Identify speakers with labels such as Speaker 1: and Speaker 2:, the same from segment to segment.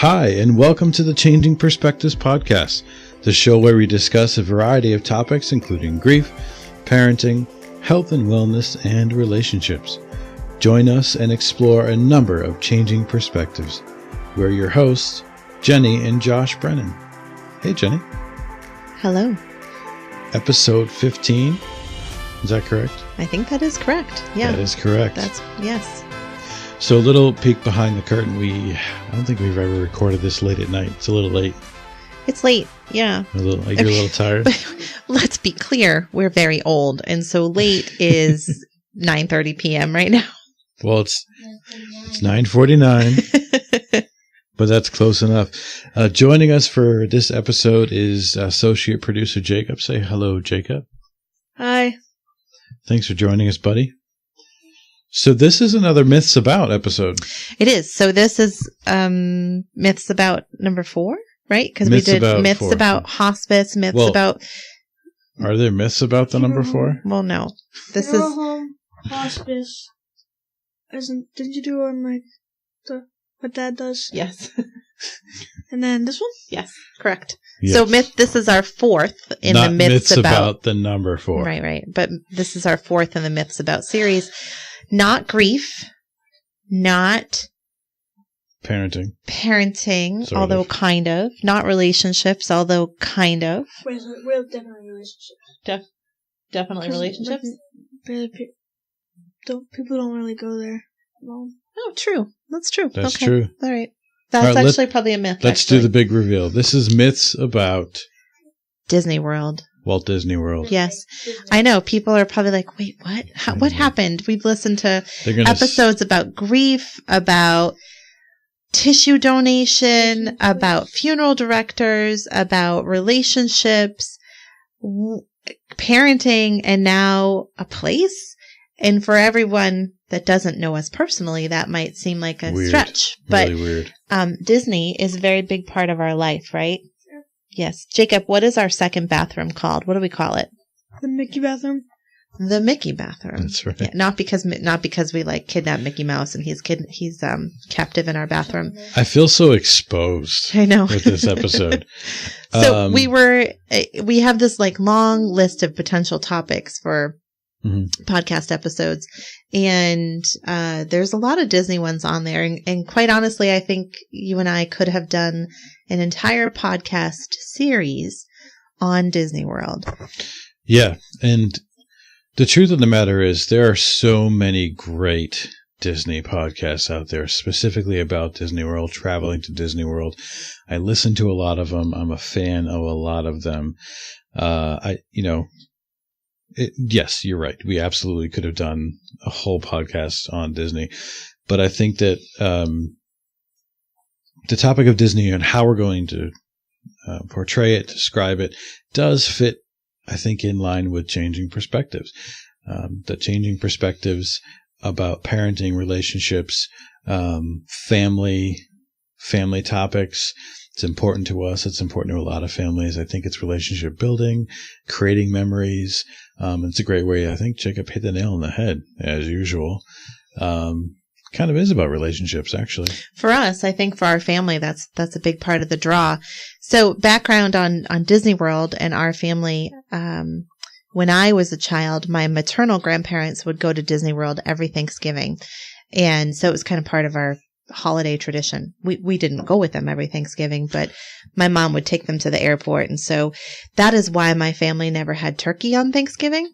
Speaker 1: Hi, and welcome to the Changing Perspectives podcast, the show where we discuss a variety of topics including grief, parenting, health and wellness, and relationships. Join us and explore a number of changing perspectives. We're your hosts, Jenni and Josh Brennan. Hey, Jenni.
Speaker 2: Hello.
Speaker 1: Episode 15. Is that correct?
Speaker 2: I think that is correct. Yeah.
Speaker 1: That is correct.
Speaker 2: Yes.
Speaker 1: So a little peek behind the curtain. I don't think we've ever recorded this late at night. It's a little late.
Speaker 2: It's late. Yeah.
Speaker 1: You're a little tired.
Speaker 2: Let's be clear. We're very old. And so late is 9:30 p.m. right now.
Speaker 1: Well, it's 9:49, but that's close enough. Joining us for this episode is associate producer Jacob. Say hello, Jacob.
Speaker 2: Hi.
Speaker 1: Thanks for joining us, buddy. So this is another Myths About episode.
Speaker 2: It is. So this is Myths About number 4, right? Because we did Myths 4. About hospice, myths about...
Speaker 1: Are there myths about the number 4?
Speaker 2: Well, no. This is...
Speaker 3: home, hospice. Did you do on what Dad does?
Speaker 2: Yes.
Speaker 3: And then this one?
Speaker 2: Yes, correct.
Speaker 1: Yes.
Speaker 2: So this is our 4th in
Speaker 1: Not
Speaker 2: the Myths
Speaker 1: about the number 4.
Speaker 2: Right. But this is our 4th in the Myths About series. Not grief, not parenting,
Speaker 1: sort
Speaker 2: although
Speaker 1: of.
Speaker 2: kind of. Not relationships, although kind of.
Speaker 3: We're definitely relationships.
Speaker 2: Definitely relationships?
Speaker 3: People don't really go there. No.
Speaker 2: Oh, true. That's true.
Speaker 1: That's
Speaker 2: okay.
Speaker 1: true.
Speaker 2: All right. That's actually probably a myth.
Speaker 1: Let's do the big reveal. This is Myths About
Speaker 2: Disney World.
Speaker 1: Walt Disney World.
Speaker 2: Yes. I know. People are probably like, wait, what? What happened? We've listened to episodes about grief, about tissue donation, about funeral directors, about relationships, parenting, and now a place. And for everyone that doesn't know us personally, that might seem like a stretch. But
Speaker 1: really weird.
Speaker 2: Disney is a very big part of our life, right? Yes. Jacob, what is our second bathroom called? What do we call it?
Speaker 3: The Mickey bathroom.
Speaker 2: The Mickey bathroom.
Speaker 1: That's right.
Speaker 2: Yeah, not because we like kidnap Mickey Mouse and he's captive in our bathroom.
Speaker 1: I feel so exposed.
Speaker 2: I know.
Speaker 1: With this episode.
Speaker 2: So we have this like long list of potential topics for podcast episodes, and there's a lot of Disney ones on there, and quite honestly, I think you and I could have done an entire podcast series on Disney World.
Speaker 1: Yeah, and the truth of the matter is there are so many great Disney podcasts out there, specifically about Disney World, traveling to Disney World. I listen to a lot of them. I'm a fan of a lot of them. Yes, you're right. We absolutely could have done a whole podcast on Disney, but I think that the topic of Disney and how we're going to portray it, describe it, does fit, I think, in line with changing perspectives. The changing perspectives about parenting, relationships, family topics. It's important to us. It's important to a lot of families. I think it's relationship building, creating memories. It's a great way. I think Jacob hit the nail on the head, as usual. Kind of is about relationships, actually.
Speaker 2: For us, I think for our family, that's a big part of the draw. So background on Disney World and our family. When I was a child, my maternal grandparents would go to Disney World every Thanksgiving. And so it was kind of part of our holiday tradition. We didn't go with them every Thanksgiving, but my mom would take them to the airport. And so that is why my family never had turkey on Thanksgiving,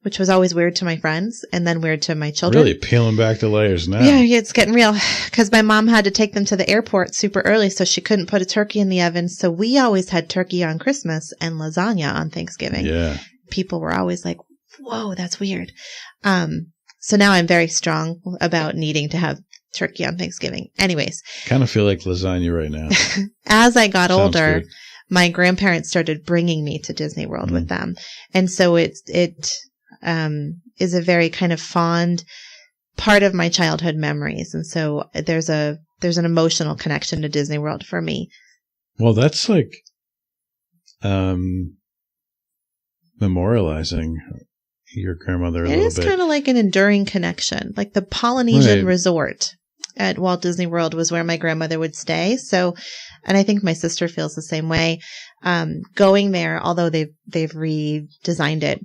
Speaker 2: which was always weird to my friends and then weird to my children.
Speaker 1: Really peeling back the layers now.
Speaker 2: Yeah, it's getting real because my mom had to take them to the airport super early, so she couldn't put a turkey in the oven. So we always had turkey on Christmas and lasagna on Thanksgiving.
Speaker 1: Yeah.
Speaker 2: People were always like, whoa, that's weird. So now I'm very strong about needing to have turkey on Thanksgiving. Anyways.
Speaker 1: Kind of feel like lasagna right now.
Speaker 2: As I got older, my grandparents started bringing me to Disney World with them. And so it is a very kind of fond part of my childhood memories. And so there's an emotional connection to Disney World for me.
Speaker 1: Well, that's like memorializing your grandmother a little bit.
Speaker 2: It is kind of like an enduring connection, like the Polynesian resort at Walt Disney World was where my grandmother would stay. So, and I think my sister feels the same way. Going there, although they've redesigned it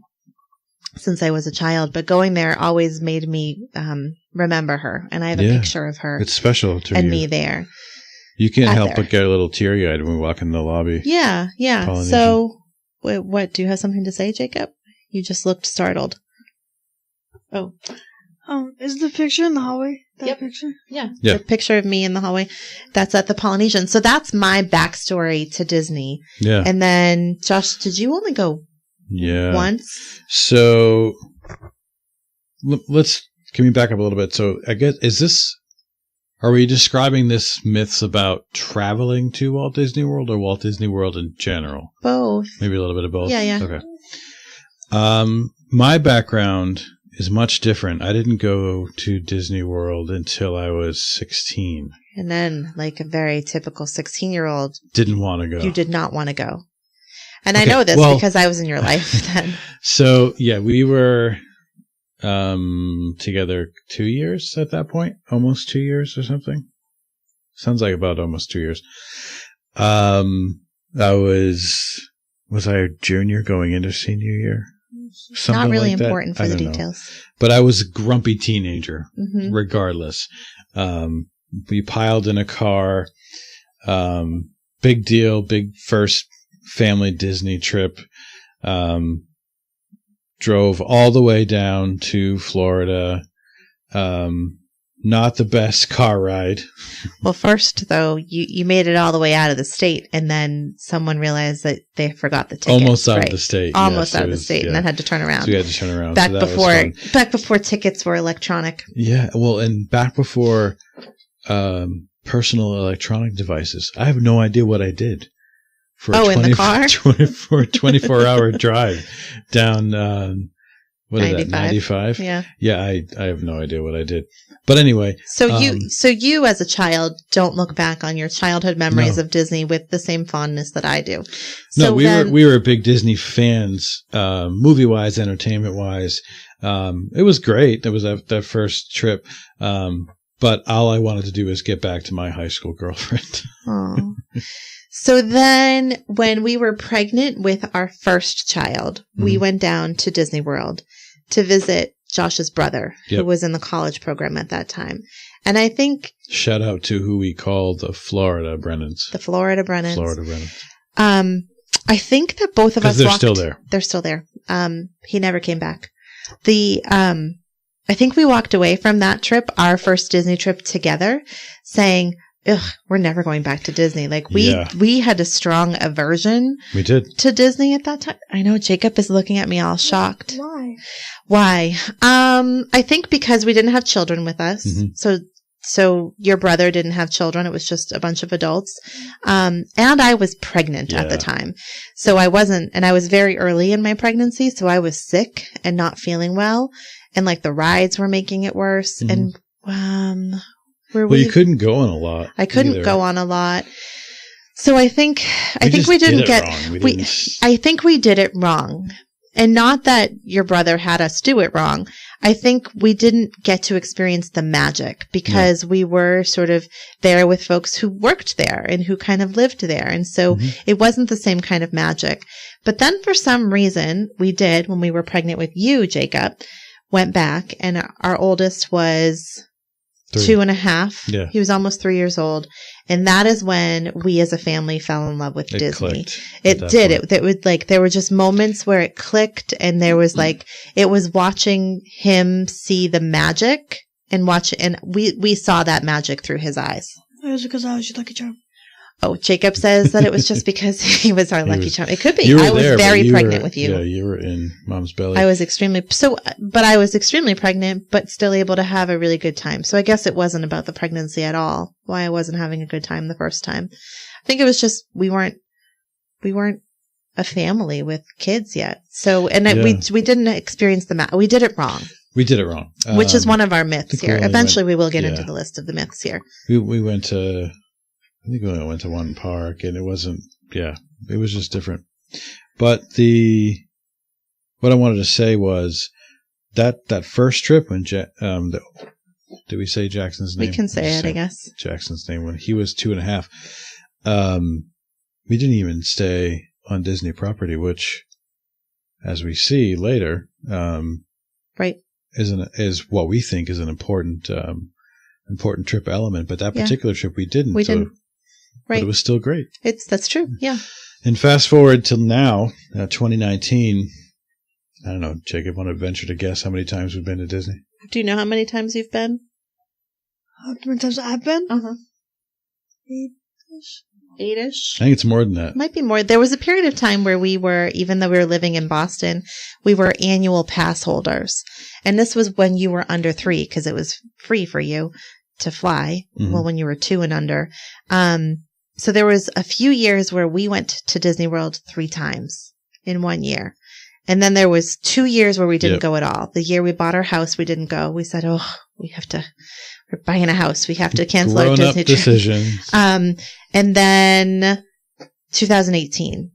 Speaker 2: since I was a child, but going there always made me remember her. And I have a picture of her.
Speaker 1: It's special to
Speaker 2: and
Speaker 1: you.
Speaker 2: me there.
Speaker 1: You can't help but get a little teary-eyed when we walk in the lobby.
Speaker 2: Yeah. So, what, do you have something to say, Jacob? You just looked startled. Oh.
Speaker 3: Is the picture in the hallway? That picture?
Speaker 2: Yeah. The picture of me in the hallway. That's at the Polynesian. So that's my backstory to Disney. Yeah. And then, Josh, did you only go once?
Speaker 1: So, can we back up a little bit? So, I guess, are we describing this myths about traveling to Walt Disney World or Walt Disney World in general?
Speaker 2: Both.
Speaker 1: Maybe a little bit of both?
Speaker 2: Yeah.
Speaker 1: Okay. My background is much different. I didn't go to Disney World until I was 16.
Speaker 2: And then, like a very typical 16-year-old,
Speaker 1: didn't want to go.
Speaker 2: You did not want to go. And I know this because I was in your life then.
Speaker 1: So, we were together 2 years at that point. Almost 2 years or something. Sounds like about almost 2 years. I was I a junior going into senior year? Something
Speaker 2: not really
Speaker 1: like
Speaker 2: important
Speaker 1: that.
Speaker 2: For the details.
Speaker 1: But I was a grumpy teenager, regardless. We piled in a car. Big deal, big first family Disney trip. Drove all the way down to Florida. Not the best car ride.
Speaker 2: Well, first, though, you made it all the way out of the state, and then someone realized that they forgot the tickets.
Speaker 1: Almost out of the state.
Speaker 2: Almost out of the state, and then had to turn around.
Speaker 1: So we had to turn around.
Speaker 2: Back before tickets were electronic.
Speaker 1: Yeah, well, and back before personal electronic devices. I have no idea what I did for a
Speaker 2: in the car?
Speaker 1: 24-hour drive down. What is that? 95?
Speaker 2: Yeah.
Speaker 1: Yeah, I have no idea what I did. But anyway.
Speaker 2: So you as a child don't look back on your childhood memories of Disney with the same fondness that I do.
Speaker 1: So we were big Disney fans, movie-wise, entertainment-wise. It was great. It was that first trip. But all I wanted to do was get back to my high school girlfriend.
Speaker 2: Oh. So then when we were pregnant with our first child, we went down to Disney World to visit Josh's brother, who was in the college program at that time. And I think...
Speaker 1: Shout out to who we call the Florida Brennans.
Speaker 2: The Florida Brennans.
Speaker 1: Florida Brennans.
Speaker 2: I think that both of us
Speaker 1: they're still there.
Speaker 2: They're still there. He never came back. I think we walked away from that trip, our first Disney trip together, saying... Ugh, we're never going back to Disney. Like we had a strong aversion.
Speaker 1: We did
Speaker 2: to Disney at that time. I know Jacob is looking at me all shocked.
Speaker 3: Why?
Speaker 2: I think because we didn't have children with us. So your brother didn't have children. It was just a bunch of adults. And I was pregnant at the time. So I wasn't, and I was very early in my pregnancy. So I was sick and not feeling well. And like the rides were making it worse. And, you
Speaker 1: couldn't go on a lot.
Speaker 2: I couldn't go on a lot. So I think we didn't get, I think we did it wrong. And not that your brother had us do it wrong. I think we didn't get to experience the magic because we were sort of there with folks who worked there and who kind of lived there. And so it wasn't the same kind of magic. But then for some reason we did, when we were pregnant with you, Jacob, went back, and our oldest was 2.5.
Speaker 1: Yeah.
Speaker 2: He was almost 3 years old. And that is when we as a family fell in love with Disney. It did. It would like, there were just moments where it clicked, and there was like, it was watching him see the magic and we saw that magic through his eyes.
Speaker 3: It was because I was your lucky charm.
Speaker 2: Oh, Jacob says that it was just because he was our lucky charm. It could be. I was very pregnant with you.
Speaker 1: Yeah, you were in mom's belly.
Speaker 2: I was extremely pregnant, but still able to have a really good time. So I guess it wasn't about the pregnancy at all, why I wasn't having a good time the first time. I think it was just, we weren't a family with kids yet. So, and we didn't experience we did it wrong.
Speaker 1: We did it wrong.
Speaker 2: Which is one of our myths here. Eventually we will get into the list of the myths here.
Speaker 1: We went to, I think we only went to one park, and it wasn't, it was just different. But what I wanted to say was that first trip when Did we say Jackson's name?
Speaker 2: We can say it, I guess.
Speaker 1: Jackson's name when he was 2.5. We didn't even stay on Disney property, which, as we see later,
Speaker 2: right,
Speaker 1: is what we think is an important trip element. But that particular trip we didn't.
Speaker 2: We didn't. Right.
Speaker 1: But it was still great.
Speaker 2: That's true. Yeah.
Speaker 1: And fast forward till now, 2019. I don't know, Jacob, want to venture to guess how many times we've been to Disney?
Speaker 2: Do you know how many times you've been?
Speaker 3: How many times I've been?
Speaker 2: 8-ish.
Speaker 1: I think it's more than that.
Speaker 2: Might be more. There was a period of time where we were, even though we were living in Boston, we were annual pass holders. And this was when you were under 3, because it was free for you to fly.
Speaker 1: Mm-hmm.
Speaker 2: Well, when you were 2 and under. So there was a few years where we went to Disney World 3 times in 1 year. And then there was 2 years where we didn't go at all. The year we bought our house, we didn't go. We said, we're buying a house. We have to cancel our Disney trip.
Speaker 1: Decisions.
Speaker 2: And then 2018.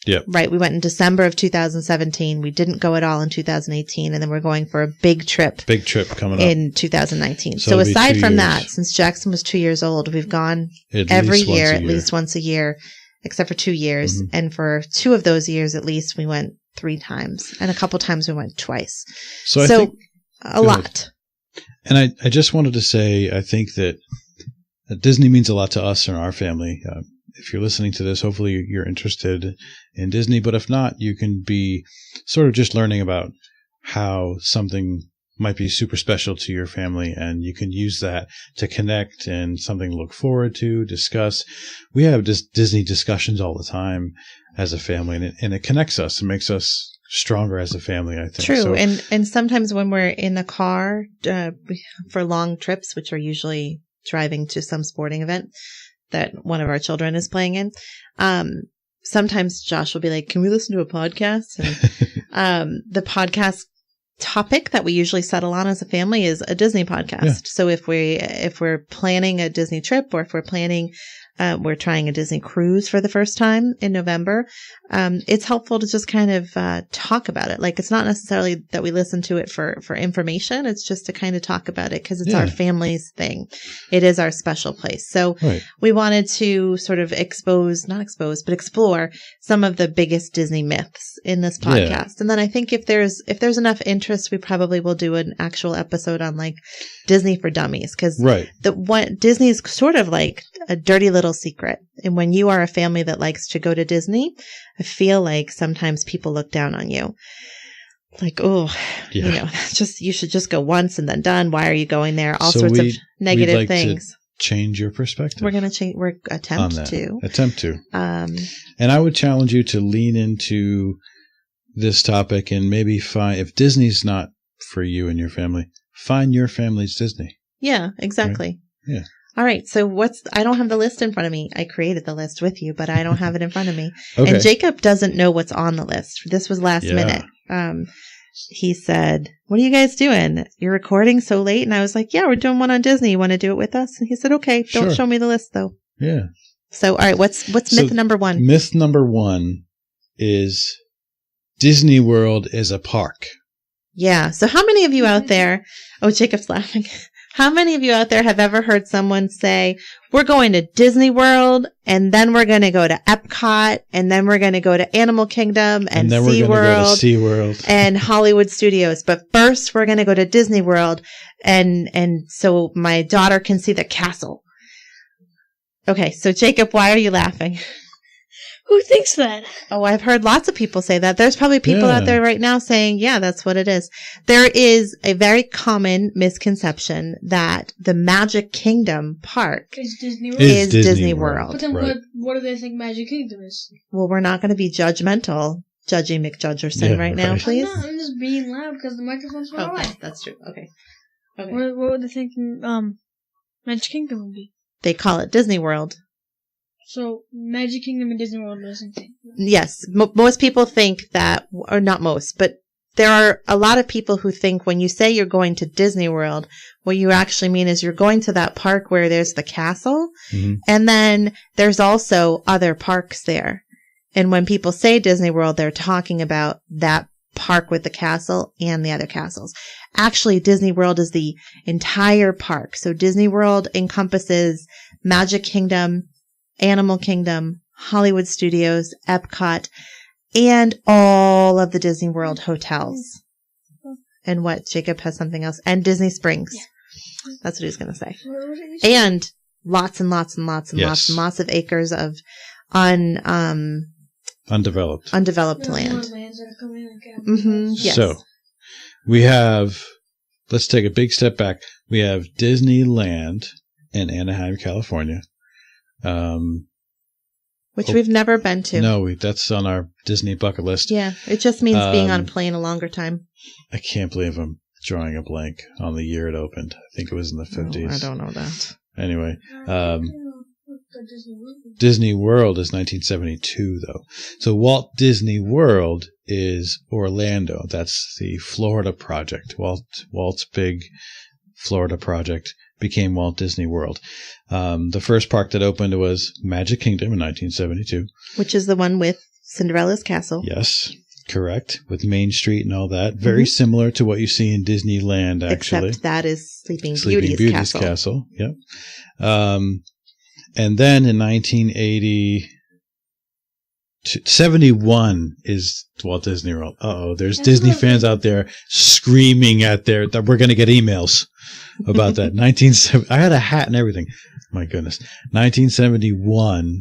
Speaker 1: Yep.
Speaker 2: Right. We went in December of 2017. We didn't go at all in 2018. And then we're going for a big trip.
Speaker 1: Big trip coming up.
Speaker 2: In 2019. So aside from that, since Jackson was 2 years old, we've gone every year, at least once a year, except for 2 years. Mm-hmm. And for 2 of those years, at least, we went 3 times. And a couple times we went twice.
Speaker 1: So I think,
Speaker 2: a lot.
Speaker 1: And I just wanted to say, I think that Disney means a lot to us and our family. If you're listening to this, hopefully you're interested in Disney. But if not, you can be sort of just learning about how something might be super special to your family, and you can use that to connect and something to look forward to, discuss. We have Disney discussions all the time as a family, and it connects us and makes us stronger as a family, I think.
Speaker 2: True.
Speaker 1: So,
Speaker 2: and sometimes when we're in the car for long trips, which are usually driving to some sporting event that one of our children is playing in, sometimes Josh will be like, can we listen to a podcast? And the podcast topic that we usually settle on as a family is a Disney podcast. Yeah. So if we're planning a Disney trip, or if we're planning, we're trying a Disney cruise for the first time in November, it's helpful to just kind of talk about it. Like, it's not necessarily that we listen to it for information. It's just to kind of talk about it because it's our family's thing. It is our special place. So we wanted to sort of explore some of the biggest Disney myths in this podcast. Yeah. And then I think if there's enough interest, we probably will do an actual episode on like Disney for Dummies, because Disney is sort of like a dirty little secret. And when you are a family that likes to go to Disney, I feel like sometimes people look down on you. Like, you should just go once and then done. Why are you going there? All sorts of negative things.
Speaker 1: Change your perspective.
Speaker 2: We're going to change. We're attempt to.
Speaker 1: And I would challenge you to lean into this topic and maybe find, if Disney's not for you and your family, find your family's Disney.
Speaker 2: Yeah, exactly.
Speaker 1: Right? Yeah.
Speaker 2: All right. So I don't have the list in front of me. I created the list with you, but I don't have it in front of me. Okay. And Jacob doesn't know what's on the list. This was last minute. He said, what are you guys doing? You're recording so late? And I was like, yeah, we're doing one on Disney. You want to do it with us? And he said, okay, don't show me the list though.
Speaker 1: Yeah.
Speaker 2: So, all right, what's myth number 1?
Speaker 1: Myth number 1 is Disney World is a park.
Speaker 2: Yeah. So how many of you out there, Jacob's laughing. How many of you out there have ever heard someone say, we're going to Disney World, and then we're going to go to Epcot, and then we're going to go to Animal Kingdom and
Speaker 1: then we're going to go to SeaWorld
Speaker 2: and Hollywood Studios. But first we're going to go to Disney World, and so my daughter can see the castle. Okay. So Jacob, why are you laughing?
Speaker 3: Who thinks that?
Speaker 2: Oh, I've heard lots of people say that. There's probably people out there right now saying, yeah, that's what it is. There is a very common misconception that the Magic Kingdom park
Speaker 3: is Disney
Speaker 2: World.
Speaker 3: But then what do they think Magic Kingdom is?
Speaker 2: Well, we're not going to be judgmental, Judgy McJudgerson now, please.
Speaker 3: I'm just being loud because the microphone's far away.
Speaker 2: That's true. Okay.
Speaker 3: What would they think Magic Kingdom would be?
Speaker 2: They call it Disney World.
Speaker 3: So, Magic Kingdom and Disney World are the same thing.
Speaker 2: Yes. Most people think that, or not most, but there are a lot of people who think when you say you're going to Disney World, what you actually mean is you're going to that park where there's the castle, and then there's also other parks there. And when people say Disney World, they're talking about that park with the castle and the other castles. Actually, Disney World is the entire park. So Disney World encompasses Magic Kingdom, Animal Kingdom, Hollywood Studios, Epcot, and all of the Disney World hotels. And what? Jacob has something else. And Disney Springs. Yeah. That's what he was going to say. And lots and lots and lots and lots and lots of acres of undeveloped land. Mm-hmm. Yes.
Speaker 1: So we have, let's take a big step back. We have Disneyland in Anaheim, California.
Speaker 2: Which we've never been to.
Speaker 1: No, that's on our Disney bucket list.
Speaker 2: Yeah, it just means being on a plane a longer time.
Speaker 1: I can't believe I'm drawing a blank on the year it opened. I think it was in the 50s.
Speaker 2: I don't know that.
Speaker 1: Anyway, Disney World is 1972, though. So Walt Disney World is Orlando. That's the Florida project. Walt's big Florida project became Walt Disney World. The first park that opened was Magic Kingdom in 1972.
Speaker 2: Which is the one with Cinderella's castle.
Speaker 1: Yes, correct. With Main Street and all that. Very similar to what you see in Disneyland, actually.
Speaker 2: Except that is Sleeping Beauty's castle.
Speaker 1: Yep. And then in 1971 is Walt Disney World. There's Disney fans out there screaming that we're going to get emails about that. I had a hat and everything. My goodness. 1971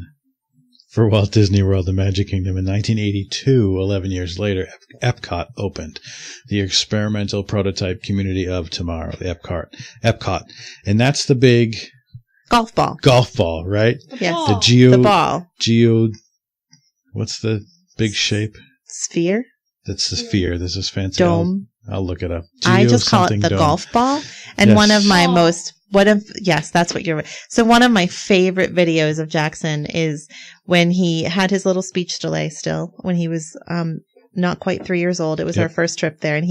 Speaker 1: for Walt Disney World, the Magic Kingdom. In 1982, 11 years later, Epcot opened, the experimental prototype community of tomorrow, the Epcot. And that's the big
Speaker 2: golf ball,
Speaker 1: right?
Speaker 2: Yes.
Speaker 1: The
Speaker 2: ball.
Speaker 1: What's the big shape?
Speaker 2: Sphere.
Speaker 1: That's the sphere. This is fancy.
Speaker 2: Dome.
Speaker 1: I'll look it up.
Speaker 2: I just call it the dome. Golf ball. And
Speaker 1: yes.
Speaker 2: one of my that's what you're. So one of my favorite videos of Jackson is when he had his little speech delay still, when he was not quite 3 years old. It was our first trip there, and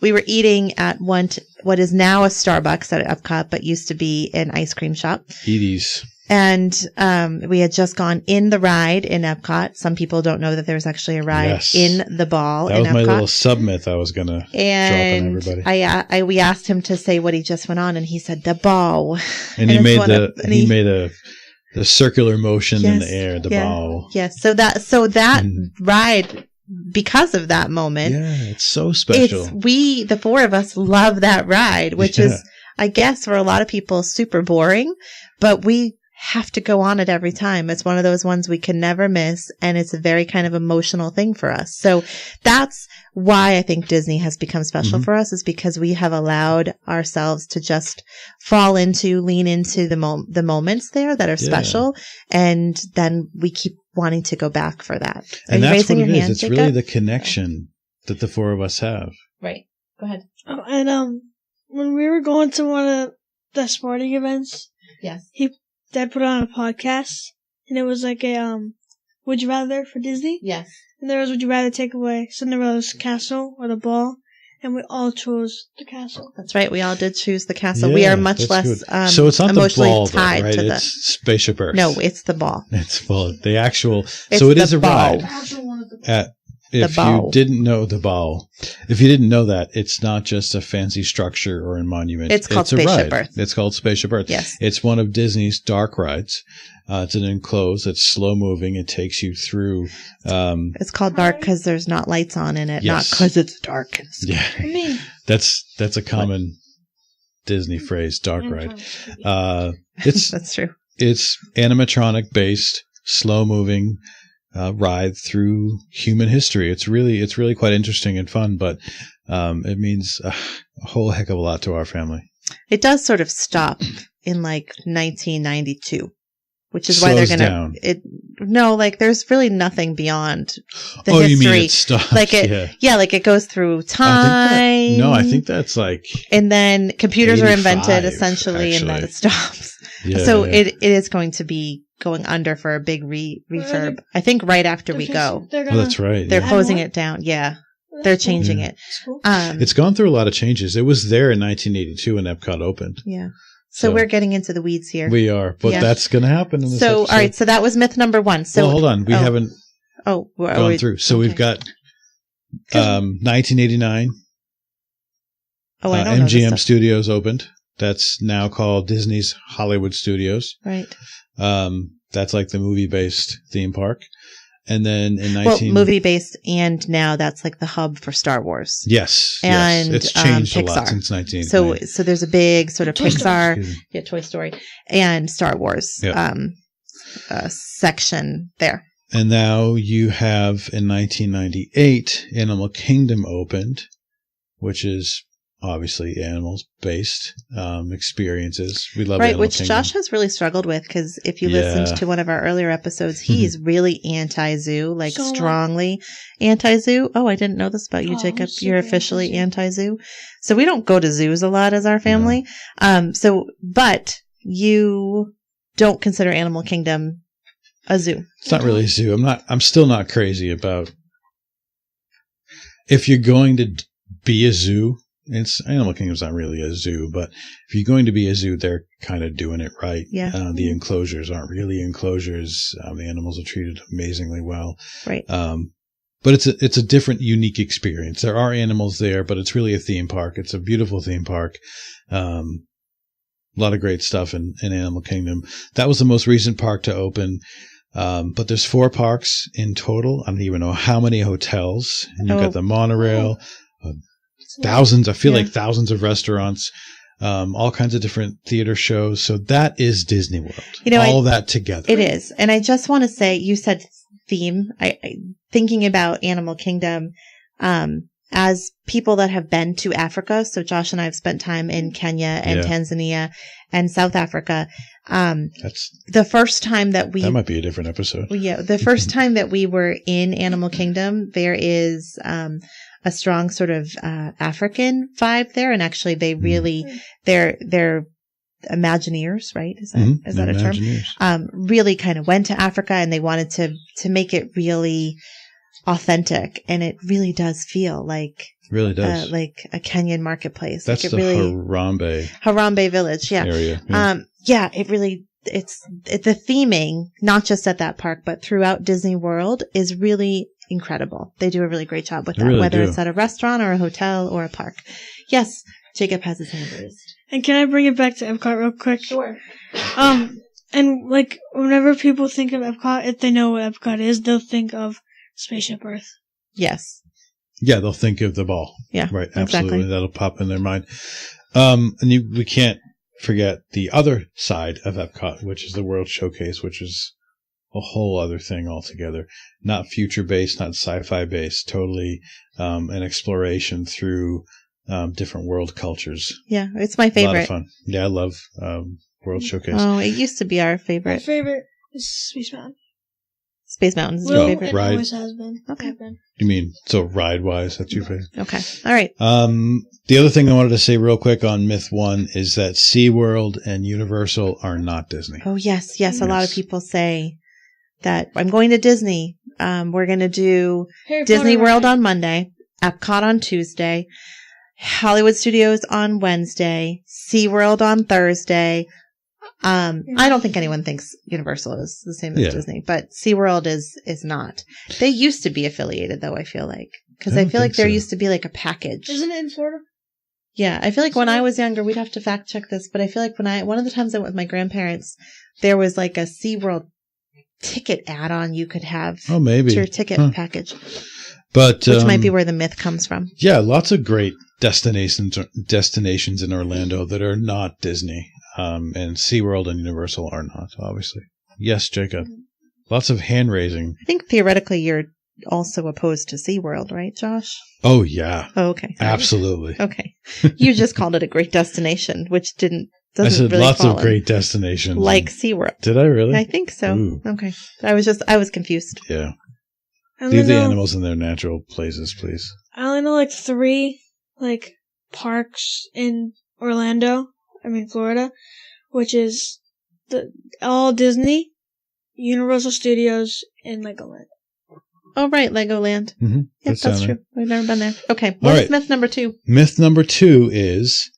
Speaker 2: we were eating at what is now a Starbucks at Epcot, but used to be an ice cream shop.
Speaker 1: Edie's.
Speaker 2: And we had just gone in the ride in Epcot. Some people don't know that there was actually a ride in the ball.
Speaker 1: That was
Speaker 2: in
Speaker 1: my
Speaker 2: Epcot.
Speaker 1: little sub-myth I was going to drop on everybody.
Speaker 2: We asked him to say what he just went on, and he said the ball.
Speaker 1: And he made the circular motion in the air, the ball.
Speaker 2: Yes. So that ride, because of that moment.
Speaker 1: Yeah, it's so special.
Speaker 2: The four of us love that ride, which is, I guess, for a lot of people, super boring, but we have to go on it every time. It's one of those ones we can never miss, and it's a very kind of emotional thing for us. So that's why I think Disney has become special for us, is because we have allowed ourselves to just lean into the moments there that are special, and then we keep wanting to go back for that.
Speaker 1: And that's what it is. It's really the connection that the four of us have.
Speaker 2: Right. Go ahead.
Speaker 3: Oh, and when we were going to one of the sporting events, Dad put on a podcast, and it was like a Would You Rather for Disney.
Speaker 2: Yes.
Speaker 3: And there was Would You Rather take away Cinderella's castle or the ball, and we all chose the castle.
Speaker 2: That's right. We all did choose the castle. We are much less
Speaker 1: so it's not
Speaker 2: emotionally
Speaker 1: the ball,
Speaker 2: tied
Speaker 1: right?
Speaker 2: to the
Speaker 1: It's Spaceship Earth.
Speaker 2: No, it's the ball.
Speaker 1: It's ball. The actual. So it is a ride. If you didn't know that, it's not just a fancy structure or a monument.
Speaker 2: It's called Spaceship Earth.
Speaker 1: It's called Spaceship Earth.
Speaker 2: Yes.
Speaker 1: It's one of Disney's dark rides. It's an enclosed. It's slow moving. It takes you through.
Speaker 2: It's called dark because there's not lights on in it, not because it's dark.
Speaker 1: Yeah. That's a common Disney phrase, dark ride. That's
Speaker 2: true.
Speaker 1: It's animatronic based, slow moving. Ride through human history. It's really quite interesting and fun, but it means a whole heck of a lot to our family.
Speaker 2: It does sort of stop in like 1992, which is why they're going to. There's really nothing beyond the history.
Speaker 1: You mean it stops?
Speaker 2: Like it goes through time.
Speaker 1: I think that's like.
Speaker 2: And then computers are invented essentially, and then it stops.
Speaker 1: Yeah,
Speaker 2: so it is going to be going under for a big refurb. I think right after we go.
Speaker 1: That's right.
Speaker 2: They're closing it down. Yeah. They're changing it.
Speaker 1: It's gone through a lot of changes. It was there in 1982 when Epcot opened.
Speaker 2: Yeah. So we're getting into the weeds here.
Speaker 1: We are, but that's going to happen in this episode.
Speaker 2: All right. So that was myth number one. So
Speaker 1: hold on. We haven't gone through. So we've got 1989.
Speaker 2: Oh, I don't know
Speaker 1: MGM Studios opened. That's now called Disney's Hollywood Studios.
Speaker 2: Right.
Speaker 1: That's like the movie-based theme park. And then in
Speaker 2: movie-based, and now that's like the hub for Star Wars.
Speaker 1: Yes.
Speaker 2: And
Speaker 1: it's changed
Speaker 2: Pixar.
Speaker 1: a lot since 1989.
Speaker 2: So there's a big sort of Pixar, Toy Story, and Star Wars section there.
Speaker 1: And now you have, in 1998, Animal Kingdom opened, which is obviously animals-based experiences. We love Animal
Speaker 2: which
Speaker 1: Kingdom.
Speaker 2: Josh has really struggled with, because if you listened to one of our earlier episodes, he's really anti-zoo, like strongly anti-zoo. Oh, I didn't know this about you, Jacob. You're officially anti-zoo. So we don't go to zoos a lot as our family. No. But you don't consider Animal Kingdom a zoo.
Speaker 1: It's not really a zoo. I'm still not crazy about, if you're going to be a zoo, Animal Kingdom's not really a zoo, but if you're going to be a zoo, they're kind of doing it right.
Speaker 2: Yeah.
Speaker 1: The enclosures aren't really enclosures. The animals are treated amazingly well.
Speaker 2: Right.
Speaker 1: But it's a different, unique experience. There are animals there, but it's really a theme park. It's a beautiful theme park. A lot of great stuff in Animal Kingdom. That was the most recent park to open. But there's 4 parks in total. I don't even know how many hotels. And you've got the monorail, thousands, I feel like thousands of restaurants, all kinds of different theater shows. So that is Disney World. All that together.
Speaker 2: It is. And I just want to say, you said theme. Thinking about Animal Kingdom, as people that have been to Africa. So Josh and I have spent time in Kenya and Tanzania and South Africa.
Speaker 1: That's
Speaker 2: the first time that
Speaker 1: that might be a different episode.
Speaker 2: The first time that we were in Animal Kingdom, there is, a strong sort of African vibe there, and actually they really they're Imagineers, right? Is that a term? Really kind of went to Africa, and they wanted to make it really authentic, and it really does feel like
Speaker 1: like
Speaker 2: a Kenyan marketplace.
Speaker 1: That's
Speaker 2: like
Speaker 1: the
Speaker 2: really, Harambe village,
Speaker 1: area.
Speaker 2: It really. It's the theming, not just at that park, but throughout Disney World, is really incredible. They do a really great job with that, whether it's at a restaurant or a hotel or a park. Yes, Jacob has his hand raised.
Speaker 3: And can I bring it back to Epcot real quick?
Speaker 2: Sure.
Speaker 3: And like whenever people think of Epcot, if they know what Epcot is, they'll think of Spaceship Earth.
Speaker 2: Yes.
Speaker 1: Yeah, they'll think of the ball.
Speaker 2: Yeah,
Speaker 1: right. Absolutely,
Speaker 2: exactly.
Speaker 1: That'll pop in their mind. And we can't forget the other side of Epcot, which is the World Showcase, which is a whole other thing altogether. Not future-based, not sci-fi based, totally an exploration through different world cultures.
Speaker 2: Yeah, it's my favorite.
Speaker 1: A lot of fun. Yeah, I love World Showcase.
Speaker 2: Oh, it used to be our favorite.
Speaker 3: My favorite is Space Mountain.
Speaker 2: Space Mountain is your favorite?
Speaker 3: It always has been.
Speaker 2: Okay.
Speaker 1: You mean, so ride-wise, that's your favorite?
Speaker 2: Okay. All right.
Speaker 1: The other thing I wanted to say real quick on Myth 1 is that SeaWorld and Universal are not Disney.
Speaker 2: Oh, yes. Yes. A lot of people say that I'm going to Disney. We're going to do Disney World on Monday, Epcot on Tuesday, Hollywood Studios on Wednesday, SeaWorld on Thursday. I don't think anyone thinks Universal is the same as Disney, but SeaWorld is not. They used to be affiliated, though, I feel like. Because I feel like there used to be like a package.
Speaker 3: Isn't it in Florida?
Speaker 2: Yeah, I feel like when I was younger, we'd have to fact check this, but I feel like one of the times I went with my grandparents, there was like a SeaWorld ticket add-on you could have.
Speaker 1: Oh, maybe.
Speaker 2: To your ticket package.
Speaker 1: But
Speaker 2: which might be where the myth comes from.
Speaker 1: Yeah, lots of great destinations in Orlando that are not Disney. And SeaWorld and Universal are not, obviously. Yes, Jacob. Lots of hand raising.
Speaker 2: I think theoretically you're also opposed to SeaWorld, right, Josh?
Speaker 1: Oh, yeah.
Speaker 2: Oh, okay. Sorry.
Speaker 1: Absolutely.
Speaker 2: Okay. You just called it a great destination, which doesn't
Speaker 1: I said
Speaker 2: really
Speaker 1: lots of great destinations.
Speaker 2: Like SeaWorld.
Speaker 1: Did I really?
Speaker 2: I think so.
Speaker 1: Ooh.
Speaker 2: Okay. I was confused.
Speaker 1: Yeah. Leave the animals in their natural places, please.
Speaker 3: I only know like 3 parks in Florida, which is all Disney, Universal Studios, and Legoland.
Speaker 2: Oh, right, Legoland.
Speaker 1: Mm-hmm.
Speaker 2: Yep, that's true. We've never been there. Okay, what's myth number 2?
Speaker 1: Myth number 2 is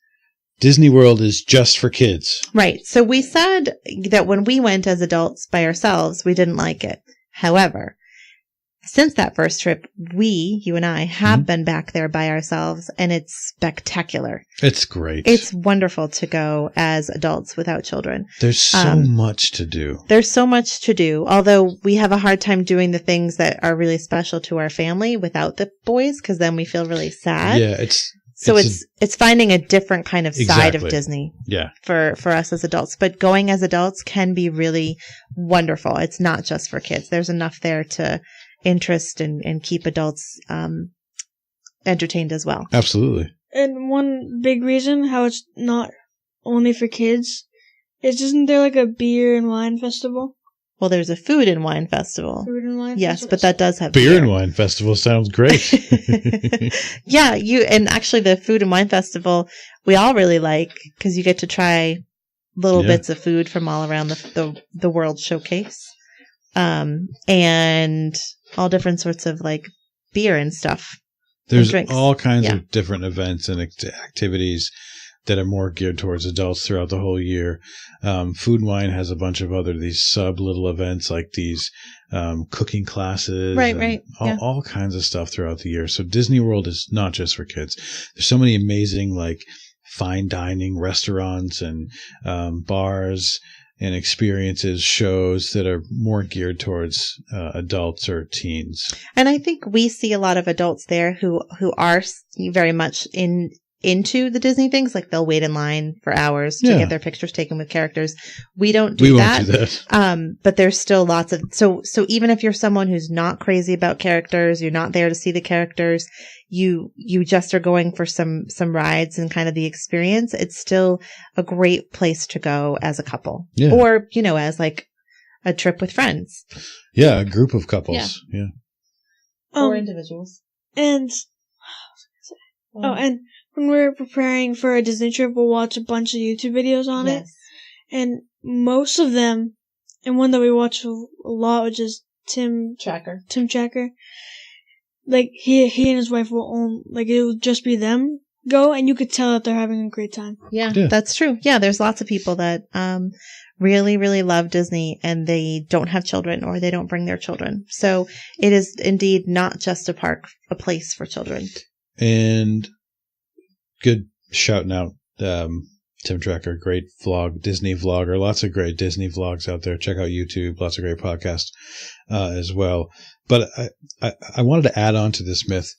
Speaker 1: Disney World is just for kids.
Speaker 2: Right. So we said that when we went as adults by ourselves, we didn't like it. However, since that first trip, you and I have been back there by ourselves, and it's spectacular.
Speaker 1: It's great.
Speaker 2: It's wonderful to go as adults without children.
Speaker 1: There's so much to do.
Speaker 2: There's so much to do, although we have a hard time doing the things that are really special to our family without the boys, because then we feel really sad.
Speaker 1: Yeah,
Speaker 2: it's finding a different kind of side of Disney.
Speaker 1: Yeah.
Speaker 2: For us as adults. But going as adults can be really wonderful. It's not just for kids. There's enough there to interest and keep adults entertained as well.
Speaker 1: Absolutely.
Speaker 3: And one big reason how it's not only for kids is, isn't there like a beer and wine festival?
Speaker 2: Well, there's a food and wine festival.
Speaker 3: Food and wine
Speaker 2: yes,
Speaker 3: festival.
Speaker 2: but that does have
Speaker 1: beer and wine festival sounds great.
Speaker 2: Yeah, and actually the food and wine festival we all really like, because you get to try little bits of food from all around the world showcase. And all different sorts of like beer and stuff.
Speaker 1: There's all kinds of different events and activities that are more geared towards adults throughout the whole year. Food and Wine has a bunch of these sub little events like these cooking classes.
Speaker 2: Right.
Speaker 1: All kinds of stuff throughout the year. So Disney World is not just for kids. There's so many amazing like fine dining restaurants and bars and experiences, shows that are more geared towards adults or teens.
Speaker 2: And I think we see a lot of adults there who are very much into the Disney things. Like they'll wait in line for hours to get their pictures taken with characters. We don't do that.
Speaker 1: We won't do that.
Speaker 2: But there's still lots of, so even if you're someone who's not crazy about characters, you're not there to see the characters, you just are going for some rides and kind of the experience, it's still a great place to go as a couple. Yeah. Or, as like a trip with friends.
Speaker 1: Yeah, a group of couples. Yeah.
Speaker 2: Or individuals.
Speaker 3: And when we're preparing for a Disney trip, we'll watch a bunch of YouTube videos on it. And most of them, and one that we watch a lot, which is Tim Tracker. Like, he and his wife will it'll just be them go, and you could tell that they're having a great time.
Speaker 2: Yeah, that's true. Yeah, there's lots of people that really, really love Disney, and they don't have children, or they don't bring their children. So it is indeed not just a park, a place for children.
Speaker 1: And good shouting out Tim Tracker, great Disney vlogger. Lots of great Disney vlogs out there. Check out YouTube. Lots of great podcasts as well. But I wanted to add on to this myth.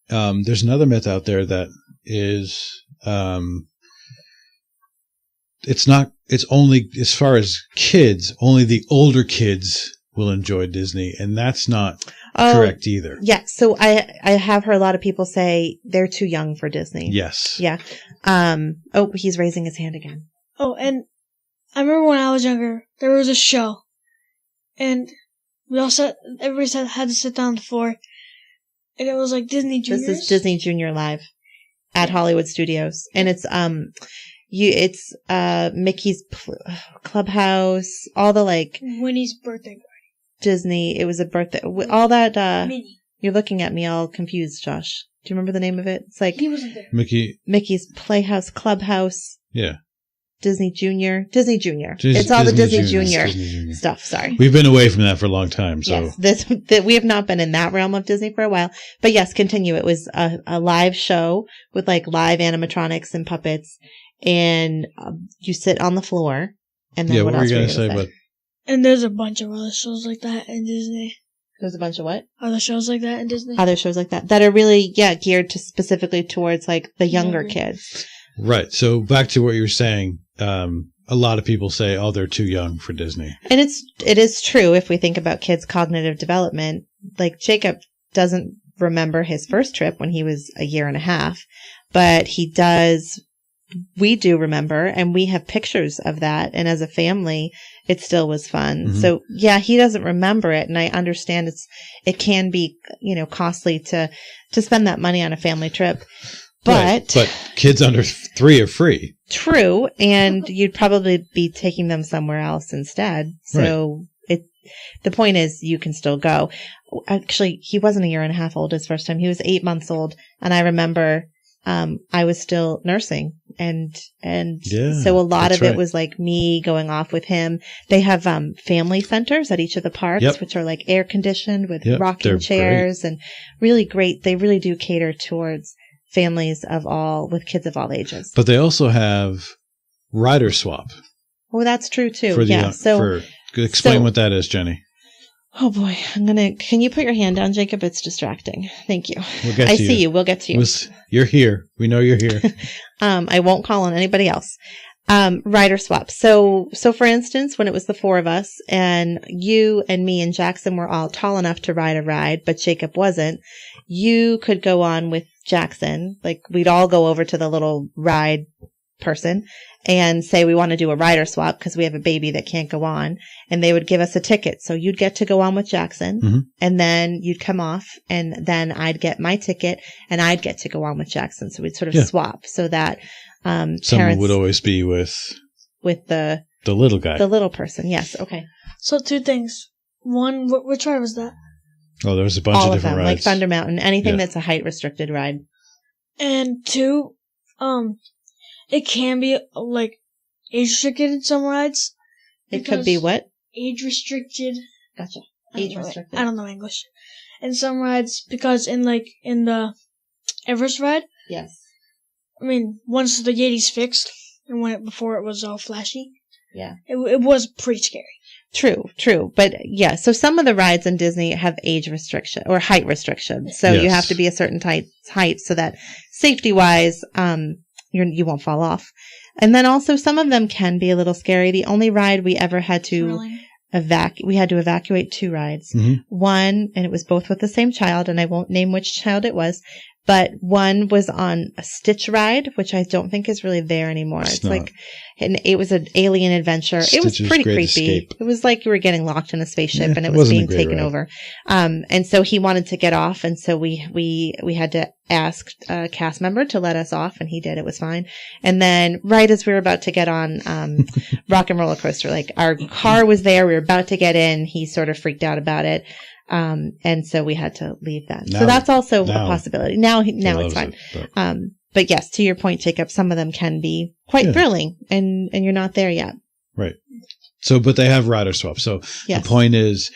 Speaker 1: There's another myth out there that is it's only, as far as kids, only the older kids will enjoy Disney, and that's not correct either.
Speaker 2: Yeah. So I have heard a lot of people say they're too young for Disney.
Speaker 1: Yes.
Speaker 2: Yeah. He's raising his hand again.
Speaker 3: Oh, and I remember when I was younger, there was a show, and everybody had to sit down on the floor, and it was like Disney Juniors.
Speaker 2: This is Disney Junior Live at Hollywood Studios, and it's Mickey's Clubhouse, all the like
Speaker 3: Winnie's birthday party.
Speaker 2: Disney. It was a birthday. All that. Minnie. You're looking at me all confused, Josh. Do you remember the name of it? It's like
Speaker 3: he wasn't there.
Speaker 2: Mickey's Playhouse, Clubhouse.
Speaker 1: Yeah.
Speaker 2: Disney Junior. It's all the Disney Junior stuff. Sorry.
Speaker 1: We've been away from that for a long time. So
Speaker 2: yes, we have not been in that realm of Disney for a while. But yes, continue. It was a live show with like live animatronics and puppets, and you sit on the floor. And then what were you going to say? About?
Speaker 3: And there's a bunch of other shows like that in Disney.
Speaker 2: There's a bunch of what?
Speaker 3: Other shows like that in Disney.
Speaker 2: Other shows like that are really geared to specifically towards like the younger kids.
Speaker 1: Right. So back to what you were saying. A lot of people say, "Oh, they're too young for Disney,"
Speaker 2: and it is true if we think about kids' cognitive development. Like Jacob doesn't remember his first trip when he was a year and a half, but he does. We do remember, and we have pictures of that. And as a family, it still was fun. Mm-hmm. So yeah, he doesn't remember it, and I understand it can be costly to spend that money on a family trip. But
Speaker 1: kids under 3 are free.
Speaker 2: True, and you'd probably be taking them somewhere else instead. So the point is, you can still go. Actually, he wasn't a year and a half old his first time. He was 8 months old, and I remember I was still nursing And so a lot of it was like me going off with him. They have family centers at each of the parks, which are like air conditioned with rocking chairs and really great. They really do cater towards families with kids of all ages.
Speaker 1: But they also have rider swap.
Speaker 2: Oh, that's true too.
Speaker 1: Explain what that is, Jenni.
Speaker 2: Oh boy, can you put your hand down, Jacob? It's distracting. Thank you.
Speaker 1: We'll get to you.
Speaker 2: See you. We'll get to you.
Speaker 1: You're here. We know you're here.
Speaker 2: I won't call on anybody else. Rider swap. So for instance, when it was the four of us and you and me and Jackson were all tall enough to ride a ride, but Jacob wasn't, you could go on with Jackson. Like we'd all go over to the little ride person and say we want to do a rider swap because we have a baby that can't go on, and they would give us a ticket. So you'd get to go on with Jackson, and then you'd come off, and then I'd get my ticket and I'd get to go on with Jackson. So we'd sort of swap so that
Speaker 1: someone would always be with
Speaker 2: the
Speaker 1: little guy,
Speaker 2: the little person. Yes. Okay.
Speaker 3: So two things. One, which ride was that?
Speaker 1: Oh, there was a bunch of different rides,
Speaker 2: like Thunder Mountain, anything that's a height restricted ride.
Speaker 3: And two, it can be like age restricted in some rides.
Speaker 2: It could be what?
Speaker 3: Age restricted.
Speaker 2: Gotcha. Age restricted.
Speaker 3: I don't know English. In some rides, because in the Everest ride.
Speaker 2: Yes.
Speaker 3: I mean, once the Yeti's fixed, and before it was all flashy.
Speaker 2: Yeah.
Speaker 3: It was pretty scary.
Speaker 2: True. But yeah, so some of the rides in Disney have age restriction or height restrictions. So you have to be a certain height so that safety wise, you won't fall off. And then also some of them can be a little scary. The only ride we ever had to evacuate two rides. One, and it was both with the same child, and I won't name which child it was, but one was on a Stitch ride, which I don't think is really there anymore. It was an alien adventure. It was pretty creepy. Escape. It was like you were getting locked in a spaceship and it was being taken over. And so he wanted to get off, and so we had to ask a cast member to let us off, and he did. It was fine. And then right as we were about to get on Rock and Roller Coaster, like our car was there, we were about to get in, he sort of freaked out about it. And so we had to leave that. So that's also a possibility. Now it's fine. But yes, to your point, Jacob, some of them can be quite thrilling, and you're not there yet.
Speaker 1: Right. So, but they have rider swap. So the point is,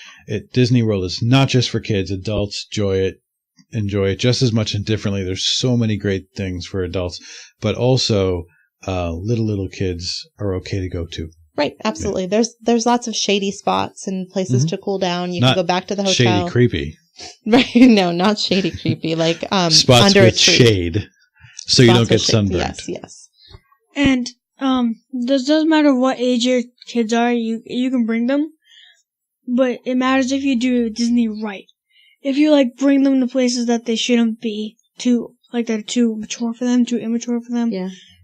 Speaker 1: Disney World is not just for kids. Adults enjoy it just as much and differently. There's so many great things for adults, but also little kids are okay to go to.
Speaker 2: Right, absolutely. Yeah. There's lots of shady spots and places to cool down. You can go back to the hotel.
Speaker 1: Shady, creepy.
Speaker 2: Right? No, not shady, creepy. Like
Speaker 1: spots
Speaker 2: under
Speaker 1: with shade, so you don't get sunburned.
Speaker 3: Yes. And this doesn't matter what age your kids are. You can bring them, but it matters if you do Disney right. If you bring them to places that they shouldn't be, that are too mature for them, too immature for them,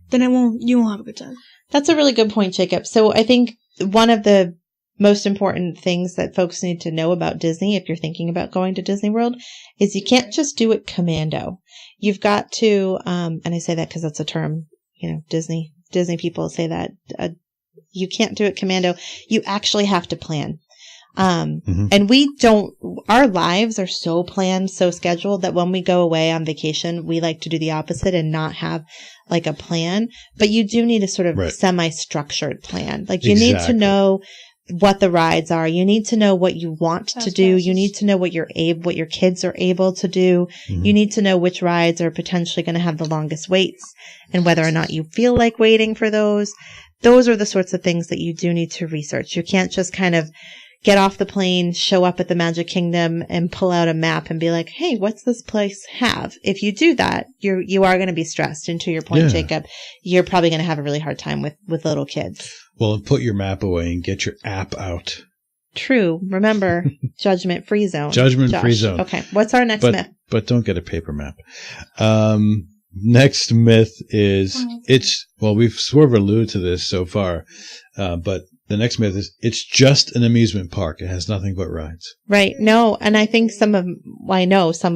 Speaker 3: then you won't have a good time.
Speaker 2: That's a really good point, Jacob. So I think one of the most important things that folks need to know about Disney, if you're thinking about going to Disney World, is you can't just do it commando. You've got to, and I say that because that's a term, Disney people say that, you can't do it commando. You actually have to plan. And our lives are so planned, so scheduled that when we go away on vacation, we like to do the opposite and not have a plan, but you do need a sort of semi-structured plan. You need to know what the rides are. You need to know what you want to do. You need to know what your kids are able to do. You need to know which rides are potentially going to have the longest waits and whether or not you feel like waiting for those. Those are the sorts of things that you do need to research. You can't just kind of get off the plane, show up at the Magic Kingdom, and pull out a map and be like, hey, what's this place have? If you do that, you are going to be stressed. And to your point, Jacob, you're probably going to have a really hard time with little kids.
Speaker 1: Well, put your map away and get your app out.
Speaker 2: True. Remember, judgment-free zone.
Speaker 1: Judgment-free zone.
Speaker 2: Okay. What's our next myth?
Speaker 1: But don't get a paper map. Next myth is we've sort of alluded to this so far, but the next myth is it's just an amusement park. It has nothing but rides. Right.
Speaker 2: No. And I think some of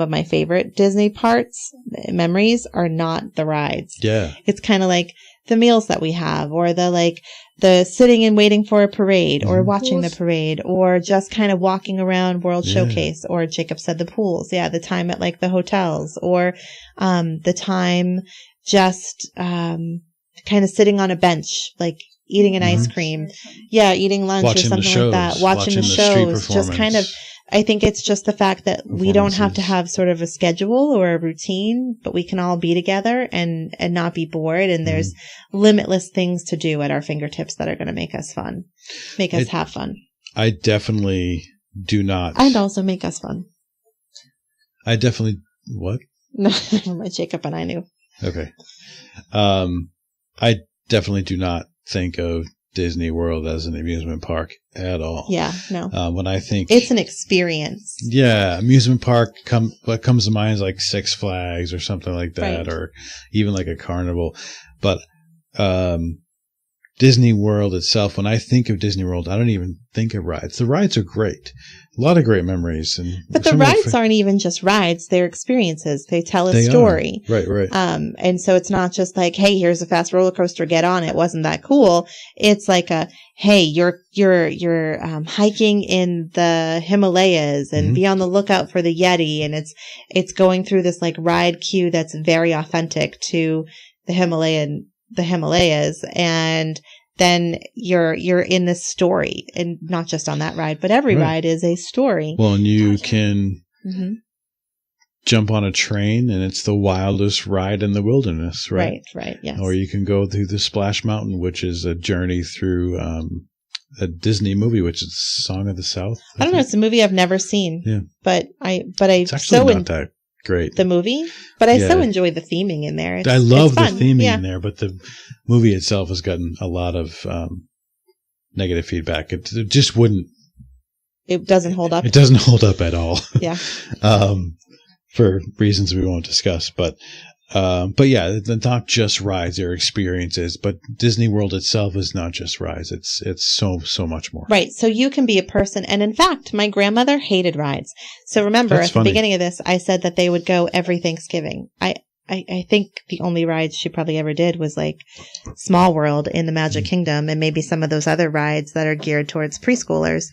Speaker 2: my favorite Disney parks memories are not the rides.
Speaker 1: Yeah.
Speaker 2: It's kind of like the meals that we have, or the sitting and waiting for a parade, or watching the parade, or just kind of walking around World Showcase, or Jacob said the pools. Yeah. The time at the hotels, or, the time just, kind of sitting on a bench, like eating an ice cream. Yeah, eating lunch
Speaker 1: Watching
Speaker 2: or something like that. Watching the shows. Just kind of, I think it's just the fact that we don't have to have sort of a schedule or a routine, but we can all be together and not be bored. And there's limitless things to do at our fingertips that are going to make us have fun.
Speaker 1: I definitely do not.
Speaker 2: And also make us fun.
Speaker 1: I definitely, what?
Speaker 2: No, Jacob and I knew.
Speaker 1: Okay. I definitely do not think of Disney World as an amusement park at all.
Speaker 2: Yeah, no.
Speaker 1: When I think
Speaker 2: it's an experience.
Speaker 1: Yeah, amusement park. What comes to mind is like Six Flags or something like that, right. Or even like a carnival. But Disney World itself, when I think of Disney World, I don't even think of rides. The rides are great. A lot of great memories.
Speaker 2: But the rides aren't even just rides. They're experiences. They tell a story.
Speaker 1: Right, right.
Speaker 2: And so it's not just like, hey, here's a fast roller coaster, get on it. Wasn't that cool? It's like hey, you're hiking in the Himalayas and be on the lookout for the Yeti. And it's going through this like ride queue that's very authentic to the Himalayas. And then you're in this story, and not just on that ride, but every ride is a story.
Speaker 1: Well, and you can jump on a train, and it's the wildest ride in the wilderness, right?
Speaker 2: Right, yes.
Speaker 1: Or you can go through the Splash Mountain, which is a journey through a Disney movie, which is Song of the South.
Speaker 2: I don't know. It's a movie I've never seen.
Speaker 1: Yeah,
Speaker 2: but
Speaker 1: it's actually not that great,
Speaker 2: the movie, but I so enjoy the theming in there.
Speaker 1: I love the theming in there, but the movie itself has gotten a lot of negative feedback. It just wouldn't.
Speaker 2: It doesn't hold up.
Speaker 1: It doesn't hold up at all.
Speaker 2: Yeah.
Speaker 1: For reasons we won't discuss, but yeah, they're not just rides; they're experiences. But Disney World itself is not just rides; it's so much more.
Speaker 2: Right. So you can be a person, and in fact, my grandmother hated rides. So remember, at the beginning of this, I said that they would go every Thanksgiving. I think the only rides she probably ever did was like Small World in the Magic Kingdom, and maybe some of those other rides that are geared towards preschoolers.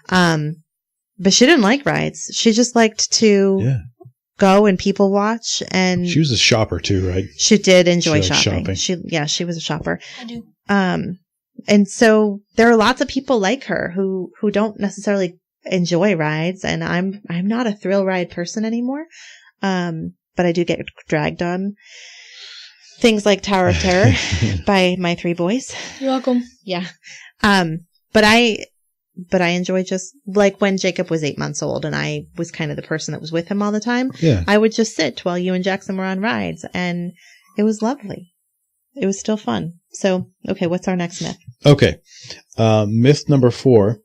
Speaker 2: But she didn't like rides. She just liked to go and people watch. And
Speaker 1: she was a shopper too, right?
Speaker 2: She did enjoy shopping. She was a shopper.
Speaker 3: I do.
Speaker 2: And so there are lots of people like her who don't necessarily enjoy rides, and I'm not a thrill ride person anymore. But I do get dragged on things like Tower of Terror by my 3 boys.
Speaker 3: You're welcome.
Speaker 2: Yeah. But I enjoy just like when Jacob was 8 months old and I was kind of the person that was with him all the time.
Speaker 1: Yeah.
Speaker 2: I would just sit while you and Jackson were on rides, and it was lovely. It was still fun. So, okay, what's our next myth?
Speaker 1: Okay. Myth number 4.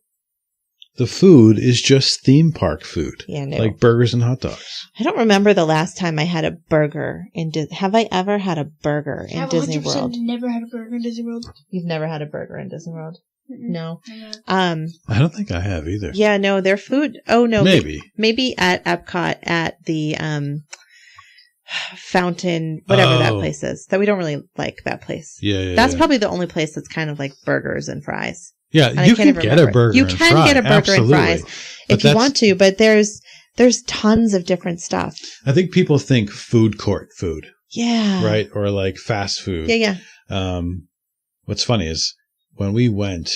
Speaker 1: The food is just theme park food.
Speaker 2: Yeah, no.
Speaker 1: Like burgers and hot dogs.
Speaker 2: I don't remember the last time I had a burger in Disney. Have I ever had a burger in Disney World?
Speaker 3: I've never had a burger in Disney World.
Speaker 2: You've never had a burger in Disney World?
Speaker 3: Mm-mm.
Speaker 2: No.
Speaker 1: I don't think I have either.
Speaker 2: Yeah, no, their food. Oh, no.
Speaker 1: Maybe
Speaker 2: at Epcot at the Fountain, whatever that place is. That we don't really like that place.
Speaker 1: Yeah.
Speaker 2: That's probably the only place that's kind of like burgers and fries.
Speaker 1: Yeah, you can get a burger and fries. You can get a burger and fries
Speaker 2: if you want to, but there's tons of different stuff.
Speaker 1: I think people think food court food.
Speaker 2: Yeah.
Speaker 1: Right? Or like fast food.
Speaker 2: Yeah.
Speaker 1: What's funny is when we went,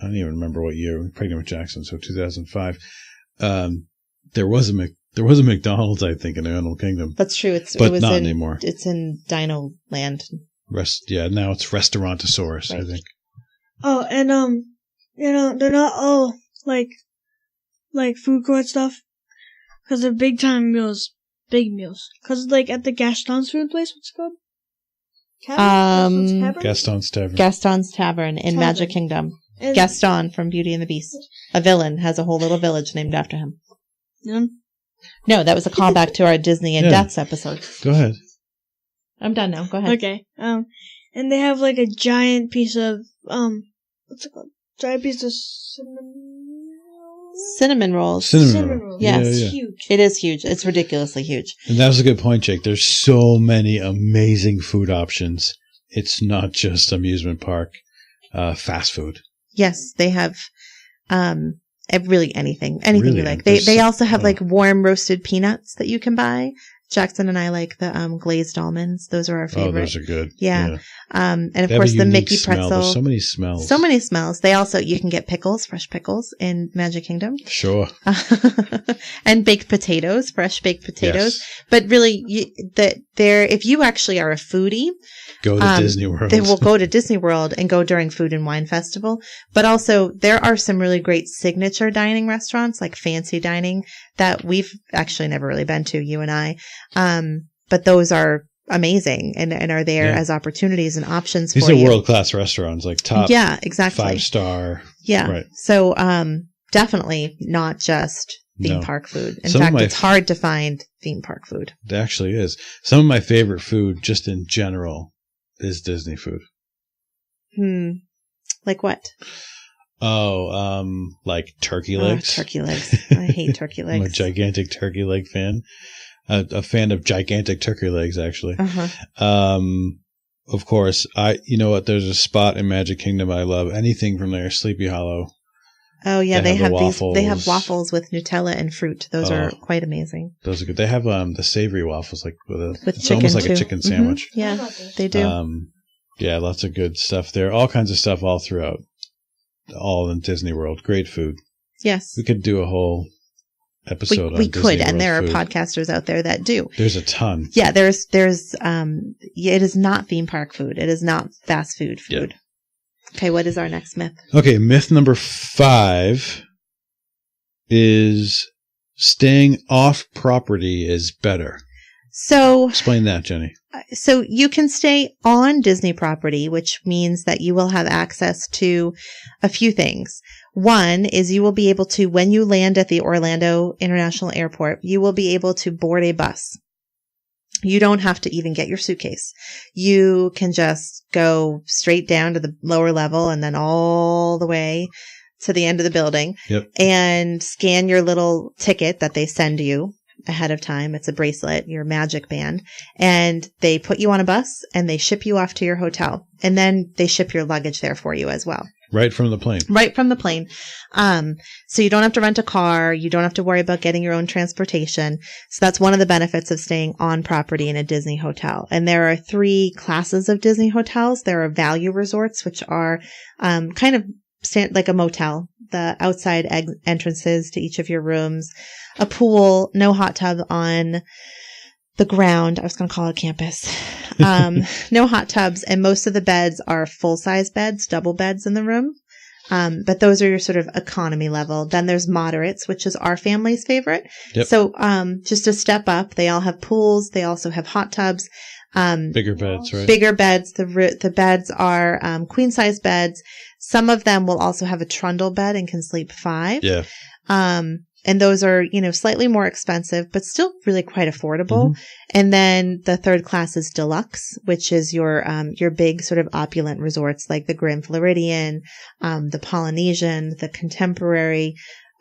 Speaker 1: I don't even remember what year, we were pregnant with Jackson, so 2005, there was a McDonald's, I think, in the Animal Kingdom.
Speaker 2: That's true.
Speaker 1: But not anymore.
Speaker 2: It's in Dino Land.
Speaker 1: Now it's Restaurantosaurus, right. I think.
Speaker 3: Oh, and they're not all like food court stuff, because they're big meals. Because like at the Gaston's food place, what's it called?
Speaker 1: Gaston's Tavern.
Speaker 2: Gaston's Tavern in Magic Kingdom. And Gaston from Beauty and the Beast. A villain has a whole little village named after him.
Speaker 3: Yeah.
Speaker 2: No, that was a callback to our Disney and Deaths episode.
Speaker 1: Go ahead.
Speaker 2: I'm done now. Go ahead.
Speaker 3: Okay. And they have like a giant piece of what's it called? Giant piece of
Speaker 2: cinnamon rolls.
Speaker 1: Cinnamon rolls.
Speaker 2: Yes.
Speaker 3: It's huge.
Speaker 2: It is huge. It's ridiculously huge.
Speaker 1: And that was a good point, Jake. There's so many amazing food options. It's not just amusement park fast food.
Speaker 2: Yes, they have really anything really, you like. They also have like warm roasted peanuts that you can buy Jackson and I like the glazed almonds. Those are our favorite.
Speaker 1: Oh, those are good.
Speaker 2: Yeah. And of
Speaker 1: They have
Speaker 2: course
Speaker 1: a
Speaker 2: the
Speaker 1: unique
Speaker 2: Mickey
Speaker 1: smell.
Speaker 2: pretzel.
Speaker 1: There's so many smells.
Speaker 2: So many smells. They also, you can get pickles, fresh pickles in Magic Kingdom.
Speaker 1: Sure.
Speaker 2: And baked potatoes, fresh baked potatoes.
Speaker 1: Yes.
Speaker 2: But really, if you actually are a foodie,
Speaker 1: Go to Disney World.
Speaker 2: They will go to Disney World and go during Food and Wine Festival. But also, there are some really great signature dining restaurants, like fancy dining, that we've actually never really been to, you and I. But those are amazing and are there as opportunities and options
Speaker 1: These
Speaker 2: for
Speaker 1: are
Speaker 2: you.
Speaker 1: world-class restaurants, like top
Speaker 2: exactly.
Speaker 1: 5-star.
Speaker 2: Yeah.
Speaker 1: Right.
Speaker 2: So, definitely not just theme park food. In fact, it's hard to find theme park food.
Speaker 1: It actually is. Some of my favorite food, just in general, is Disney food.
Speaker 2: Like what?
Speaker 1: Oh, like turkey legs.
Speaker 2: Turkey legs. I hate turkey legs.
Speaker 1: I'm a gigantic turkey leg fan. A fan of gigantic turkey legs, actually. Of course, you know what? There's a spot in Magic Kingdom I love. Anything from there, Sleepy Hollow.
Speaker 2: Oh yeah, they have
Speaker 1: waffles.
Speaker 2: They have waffles with Nutella and fruit. Those are quite amazing.
Speaker 1: Those are good. They have the savory waffles, like it's
Speaker 2: chicken
Speaker 1: almost like
Speaker 2: too.
Speaker 1: a chicken sandwich.
Speaker 2: Yeah, they do.
Speaker 1: Yeah, lots of good stuff there. All kinds of stuff all throughout, all in Disney World. Great food.
Speaker 2: Yes,
Speaker 1: we could do a whole episode.
Speaker 2: We
Speaker 1: on
Speaker 2: could,
Speaker 1: Disney
Speaker 2: and
Speaker 1: World
Speaker 2: there are
Speaker 1: food.
Speaker 2: podcasters out there that do.
Speaker 1: There's a ton.
Speaker 2: Yeah, there's it is not theme park food. It is not fast food.
Speaker 1: Yeah.
Speaker 2: Okay, what is our next myth?
Speaker 1: Okay, myth number 5 is staying off property is better.
Speaker 2: So
Speaker 1: explain that, Jenni.
Speaker 2: So you can stay on Disney property, which means that you will have access to a few things. One is you will be able to, when you land at the Orlando International Airport, you will be able to board a bus. You don't have to even get your suitcase. You can just go straight down to the lower level and then all the way to the end of the building and scan your little ticket that they send you ahead of time. It's a bracelet, your magic band, and they put you on a bus and they ship you off to your hotel, and then they ship your luggage there for you as well.
Speaker 1: Right from the plane.
Speaker 2: Right from the plane. So you don't have to rent a car. You don't have to worry about getting your own transportation. So that's one of the benefits of staying on property in a Disney hotel. And there are 3 classes of Disney hotels. There are value resorts, which are kind of like a motel, the outside entrances to each of your rooms, a pool, no hot tub on the ground. I was going to call it campus. No hot tubs. And most of the beds are full-size beds, double beds in the room. But those are your sort of economy level. Then there's moderates, which is our family's favorite. Yep. So, just a step up, they all have pools. They also have hot tubs.
Speaker 1: Bigger beds, right?
Speaker 2: Bigger beds. The beds are, queen-size beds. Some of them will also have a trundle bed and can sleep 5.
Speaker 1: Yeah.
Speaker 2: And those are, slightly more expensive, but still really quite affordable. Mm-hmm. And then the third class is deluxe, which is your big sort of opulent resorts like the Grand Floridian, the Polynesian, the Contemporary,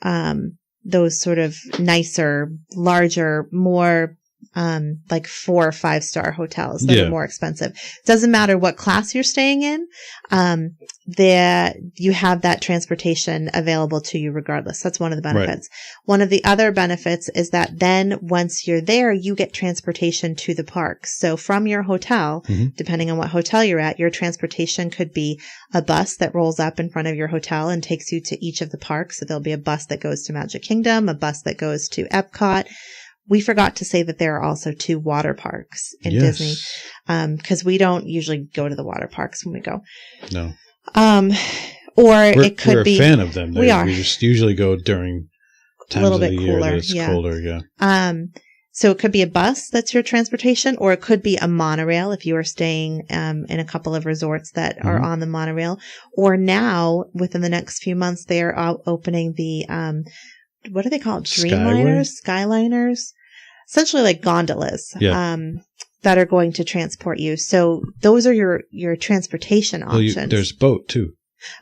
Speaker 2: those sort of nicer, larger, more, like 4 or 5 star hotels that are more expensive. Doesn't matter what class you're staying in. You have that transportation available to you regardless. That's one of the benefits. Right. One of the other benefits is that then once you're there, you get transportation to the parks. So from your hotel, depending on what hotel you're at, your transportation could be a bus that rolls up in front of your hotel and takes you to each of the parks. So there'll be a bus that goes to Magic Kingdom, a bus that goes to Epcot. We forgot to say that there are also 2 water parks in Disney, because we don't usually go to the water parks when we go.
Speaker 1: No.
Speaker 2: It could
Speaker 1: we're
Speaker 2: be.
Speaker 1: We're a fan of them.
Speaker 2: We are.
Speaker 1: We just usually go during times
Speaker 2: a little
Speaker 1: of the
Speaker 2: bit
Speaker 1: year
Speaker 2: cooler,
Speaker 1: that it's colder. Yeah.
Speaker 2: So it could be a bus that's your transportation, or it could be a monorail if you are staying in a couple of resorts that are on the monorail. Or now, within the next few months, they are opening the what do they call it? Dreamliners, Skyliners, essentially like gondolas. Yeah. That are going to transport you. So those are your transportation options.
Speaker 1: There's boat too.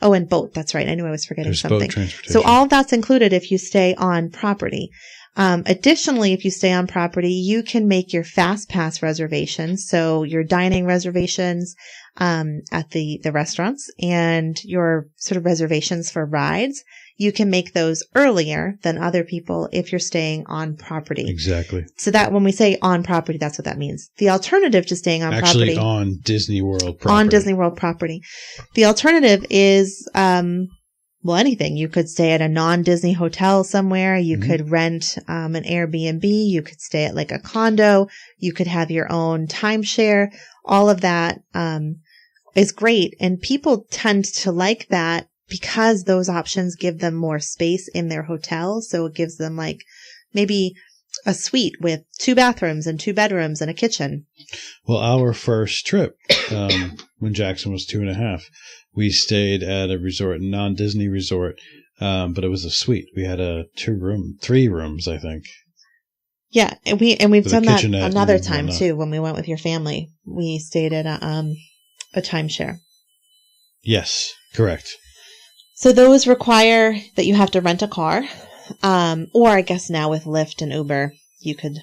Speaker 2: Oh, and boat. That's right. I knew I was forgetting something.
Speaker 1: Boat transportation.
Speaker 2: So all of that's included if you stay on property. Additionally, if you stay on property, you can make your fast pass reservations. So your dining reservations, at the restaurants, and your sort of reservations for rides. you can make those earlier than other people if you're staying on property.
Speaker 1: Exactly.
Speaker 2: So that when we say on property, that's what that means. The alternative to staying on
Speaker 1: Actually,
Speaker 2: property.
Speaker 1: on Disney World property.
Speaker 2: On Disney World property. The alternative is, well, anything. You could stay at a non-Disney hotel somewhere. You could rent an Airbnb. You could stay at like a condo. You could have your own timeshare. All of that is great. And people tend to like that because those options give them more space in their hotel. So it gives them like maybe a suite with 2 bathrooms and 2 bedrooms and a kitchen.
Speaker 1: Well, our first trip, when Jackson was 2.5, we stayed at a resort, non-Disney resort, but it was a suite. We had a 3 rooms, I think.
Speaker 2: Yeah, and we've done that another time
Speaker 1: whatnot.
Speaker 2: too. When we went with your family, we stayed at a timeshare.
Speaker 1: Yes, correct.
Speaker 2: So those require that you have to rent a car, or I guess now with Lyft and Uber, you could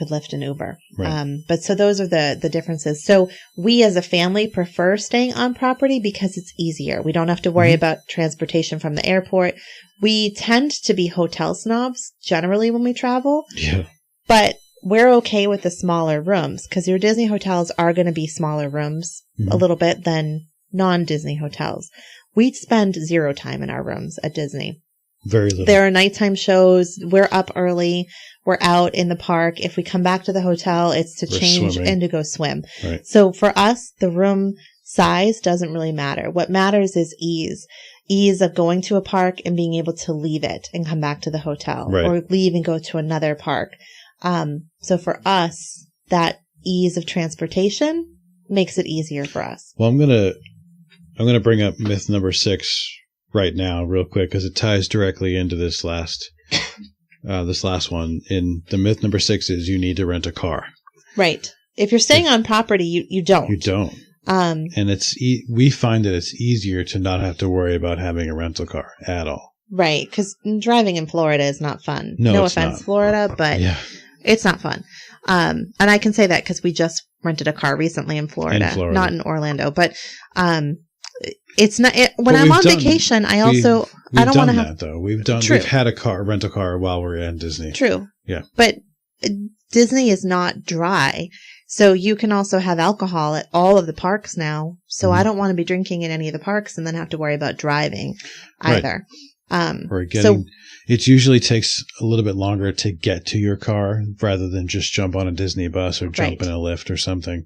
Speaker 2: Lyft and Uber.
Speaker 1: Right.
Speaker 2: But so those are the differences. So we as a family prefer staying on property because it's easier. We don't have to worry about transportation from the airport. We tend to be hotel snobs generally when we travel.
Speaker 1: Yeah.
Speaker 2: But we're okay with the smaller rooms because your Disney hotels are going to be smaller rooms a little bit than non-Disney hotels. We spend 0 time in our rooms at Disney.
Speaker 1: Very little.
Speaker 2: There are nighttime shows. We're up early. We're out in the park. If we come back to the hotel, it's to change and to go swim.
Speaker 1: Right.
Speaker 2: So for us, the room size doesn't really matter. What matters is ease. Ease of going to a park and being able to leave it and come back to the hotel,
Speaker 1: right.
Speaker 2: or leave and go to another park. So for us, that ease of transportation makes it easier for us.
Speaker 1: Well, I'm gonna bring up myth number 6 right now, real quick, because it ties directly into this last one. In the myth number 6 is you need to rent a car.
Speaker 2: Right. If you're staying on property, you don't.
Speaker 1: You don't. And we find that it's easier to not have to worry about having a rental car at all.
Speaker 2: Right, because driving in Florida is not fun.
Speaker 1: No
Speaker 2: offense,
Speaker 1: not.
Speaker 2: Florida, but it's not fun. And I can say that because we just rented a car recently in Florida, not in Orlando. But it's not. When I'm on vacation, I also I don't want to have
Speaker 1: that though. We've had a rental car while we're in Disney.
Speaker 2: True.
Speaker 1: Yeah.
Speaker 2: But Disney is not dry. So you can also have alcohol at all of the parks now. So I don't want to be drinking in any of the parks and then have to worry about driving either.
Speaker 1: Or it usually takes a little bit longer to get to your car rather than just jump on a Disney bus or jump in a Lyft or something.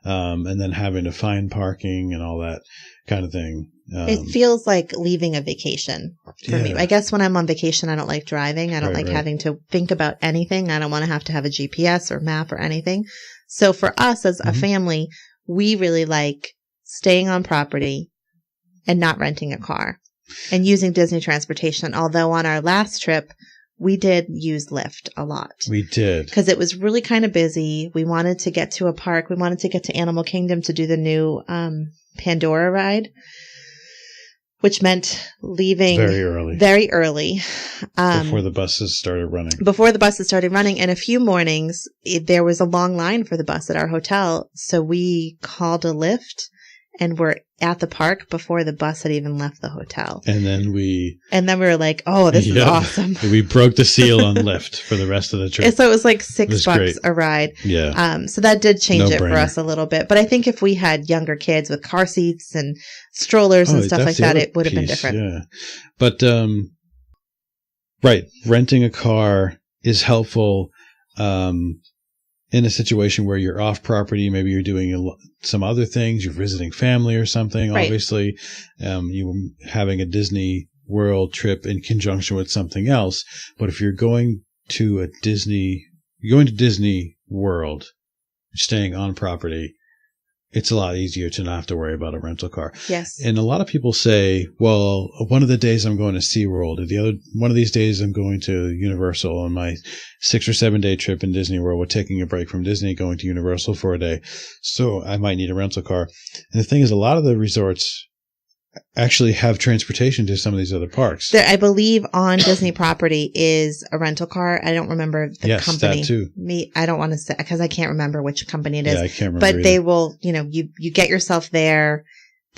Speaker 1: And then having to find parking and all that kind of thing.
Speaker 2: It feels like leaving a vacation for me. I guess when I'm on vacation, I don't like driving. I don't like having to think about anything. I don't want to have a GPS or map or anything. So for us as a family, we really like staying on property and not renting a car and using Disney transportation. Although on our last trip, we did use Lyft a lot. We did. Because it was really kind of busy. We wanted to get to a park. We wanted to get to Animal Kingdom to do the new Pandora ride, which meant leaving very early.
Speaker 1: Before the buses started running.
Speaker 2: And a few mornings, there was a long line for the bus at our hotel. So we called a Lyft and were at the park before the bus had even left the hotel.
Speaker 1: And then we
Speaker 2: were like, oh, this is awesome.
Speaker 1: We broke the seal on Lyft for the rest of the trip.
Speaker 2: And so it was like $6 a ride.
Speaker 1: Yeah.
Speaker 2: So that did change it for us a little bit. But I think if we had younger kids with car seats and strollers and stuff like that, it would have been different.
Speaker 1: Yeah. But, renting a car is helpful, in a situation where you're off property. Maybe you're doing some other things. You're visiting family or something. Right. Obviously, you having a Disney World trip in conjunction with something else. But if you're going to Disney World, staying on property, it's a lot easier to not have to worry about a rental car.
Speaker 2: Yes.
Speaker 1: And a lot of people say, well, one of the days I'm going to SeaWorld, or one of these days I'm going to Universal on my 6 or 7 day trip in Disney World. We're taking a break from Disney, going to Universal for a day. So I might need a rental car. And the thing is, a lot of the resorts actually have transportation to some of these other parks.
Speaker 2: There, I believe on Disney property is a rental car. I don't remember the company.
Speaker 1: Yes, that too.
Speaker 2: I don't want to say because I can't remember which company it is.
Speaker 1: Yeah, I can't remember.
Speaker 2: But
Speaker 1: either.
Speaker 2: they will, you get yourself there.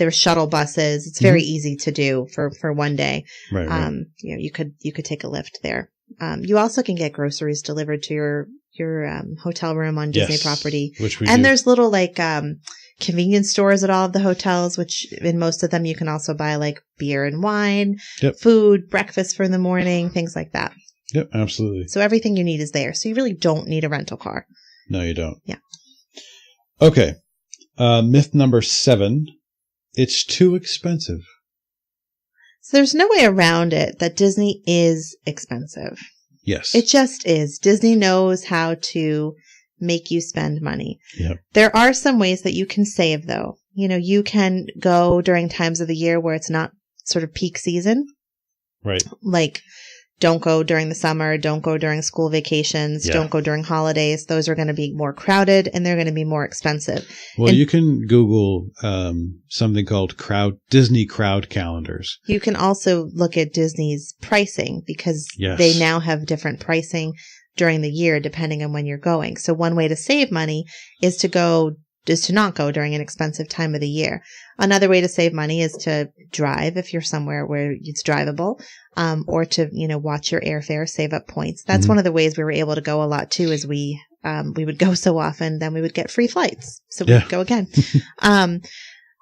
Speaker 2: there's shuttle buses. It's very easy to do for one day.
Speaker 1: Right.
Speaker 2: You could take a lift there. You also can get groceries delivered to your hotel room on Disney property.
Speaker 1: Which we
Speaker 2: do. There's little convenience stores at all of the hotels, which in most of them you can also buy like beer and wine, food, breakfast for the morning, things like that.
Speaker 1: Yep, absolutely.
Speaker 2: So everything you need is there. So you really don't need a rental car.
Speaker 1: No, you don't.
Speaker 2: Yeah.
Speaker 1: Okay. Myth number 7. It's too expensive.
Speaker 2: So there's no way around it that Disney is expensive.
Speaker 1: Yes.
Speaker 2: It just is. Disney knows how to make you spend money.
Speaker 1: Yep.
Speaker 2: There are some ways that you can save, though. You can go during times of the year where it's not sort of peak season.
Speaker 1: Right.
Speaker 2: Like, don't go during the summer. Don't go during school vacations.
Speaker 1: Yeah.
Speaker 2: Don't go during holidays. Those are going to be more crowded and they're going to be more expensive.
Speaker 1: Well, you can Google something called Disney crowd calendars.
Speaker 2: You can also look at Disney's pricing because they now have different pricing during the year depending on when you're going. So one way to save money is to not go during an expensive time of the year. Another way to save money is to drive if you're somewhere where it's drivable, or to, watch your airfare, save up points. That's one of the ways we were able to go a lot too, is we would go so often, then we would get free flights. So we'd go again.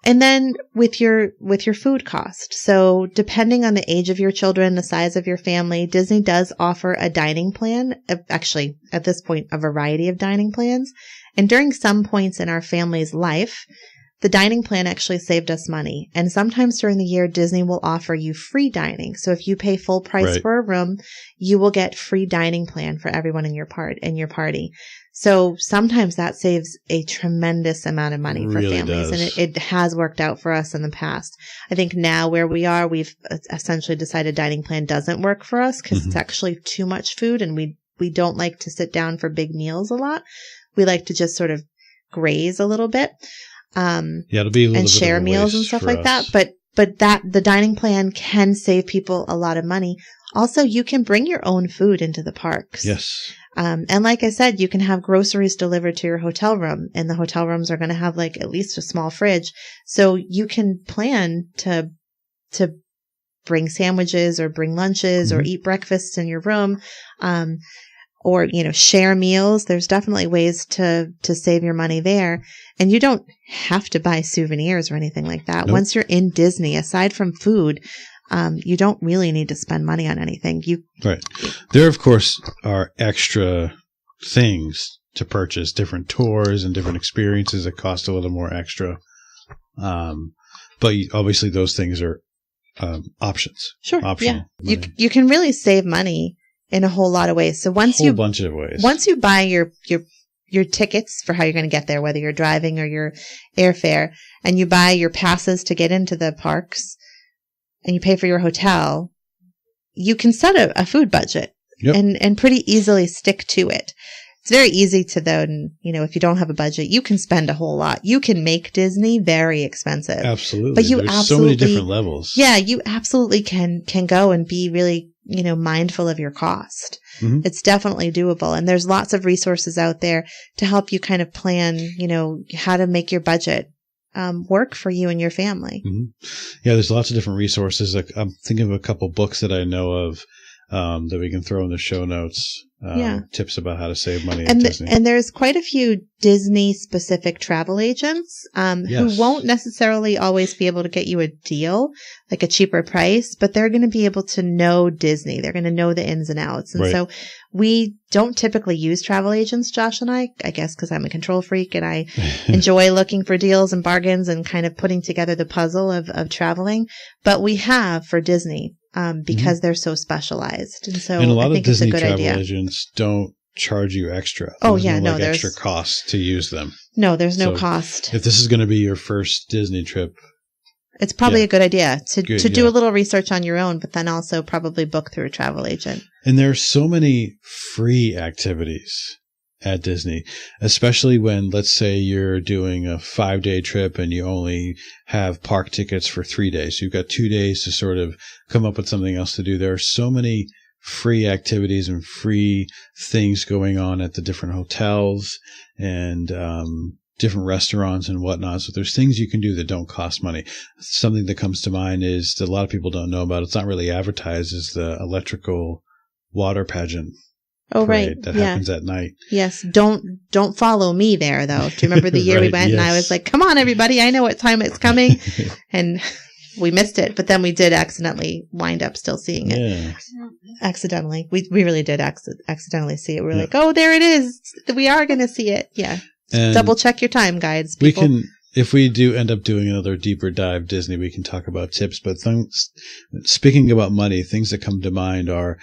Speaker 2: And then with your food cost. So depending on the age of your children, the size of your family, Disney does offer a dining plan. Actually, at this point, a variety of dining plans. And during some points in our family's life, the dining plan actually saved us money. And sometimes during the year, Disney will offer you free dining. So if you pay full price for a room, you will get free dining plan for everyone in your party. So sometimes that saves a tremendous amount of money for families. And it has worked out for us in the past. I think now where we are, we've essentially decided dining plan doesn't work for us because it's actually too much food and we don't like to sit down for big meals a lot. We like to just sort of graze a little bit.
Speaker 1: It'll be a little
Speaker 2: and
Speaker 1: bit
Speaker 2: share
Speaker 1: of a
Speaker 2: meals and stuff like that. But the dining plan can save people a lot of money. Also, you can bring your own food into the parks.
Speaker 1: Yes.
Speaker 2: And like I said, you can have groceries delivered to your hotel room, and the hotel rooms are going to have like at least a small fridge. So you can plan to bring sandwiches or bring lunches or eat breakfasts in your room. Or, share meals. There's definitely ways to save your money there. And you don't have to buy souvenirs or anything like that.
Speaker 1: Nope.
Speaker 2: Once you're in Disney, aside from food, you don't really need to spend money on anything.
Speaker 1: Right. There, of course, are extra things to purchase, different tours and different experiences that cost a little more extra. But obviously those things are options.
Speaker 2: Sure.
Speaker 1: Optional.
Speaker 2: Yeah. You can really save money in a whole lot of ways. So once
Speaker 1: bunch of ways.
Speaker 2: Once you buy your tickets for how you're going to get there, whether you're driving or your airfare, and you buy your passes to get into the parks, and you pay for your hotel, you can set a food budget and pretty easily stick to it. It's very easy to then, if you don't have a budget, you can spend a whole lot. You can make Disney very expensive.
Speaker 1: Absolutely.
Speaker 2: But
Speaker 1: There's so many different levels.
Speaker 2: Yeah, you absolutely can go and be really, mindful of your cost.
Speaker 1: Mm-hmm.
Speaker 2: It's definitely doable. And there's lots of resources out there to help you kind of plan, how to make your budget work for you and your family.
Speaker 1: Mm-hmm. Yeah, there's lots of different resources. I'm thinking of a couple books that I know of that we can throw in the show notes. Tips about how to save money at Disney.
Speaker 2: And there's quite a few Disney-specific travel agents who won't necessarily always be able to get you a deal, like a cheaper price, but they're going to be able to know Disney. They're going to know the ins and outs. And so we don't typically use travel agents, Josh and I guess because I'm a control freak and I enjoy looking for deals and bargains and kind of putting together the puzzle of traveling. But we have for Disney. Because they're so specialized. And so
Speaker 1: a lot
Speaker 2: I think
Speaker 1: of Disney
Speaker 2: it's a good
Speaker 1: travel
Speaker 2: idea.
Speaker 1: agents don't charge you extra.
Speaker 2: There's
Speaker 1: there's extra cost to use them.
Speaker 2: No, there's no cost.
Speaker 1: If this is going to be your first Disney trip,
Speaker 2: it's probably a good idea to do a little research on your own, but then also probably book through a travel agent.
Speaker 1: And there's so many free activities at Disney, especially when, let's say, you're doing a 5-day trip and you only have park tickets for 3 days. You've got 2 days to sort of come up with something else to do. There are so many free activities and free things going on at the different hotels and different restaurants and whatnot. So there's things you can do that don't cost money. Something that comes to mind is that a lot of people don't know about. It's not really advertised, is the electrical water pageant.
Speaker 2: Oh, right.
Speaker 1: That happens at night.
Speaker 2: Yes. Don't follow me there, though. Do you remember the year we went and I was like, come on, everybody. I know what time it's coming. And we missed it. But then we did accidentally wind up still seeing it. Yeah. Accidentally. We really did accidentally see it. We were like, oh, there it is. We are going to see it. Yeah. And double check your time, guides. People. We can,
Speaker 1: if we do end up doing another deeper dive Disney, we can talk about tips. But speaking about money, things that come to mind are,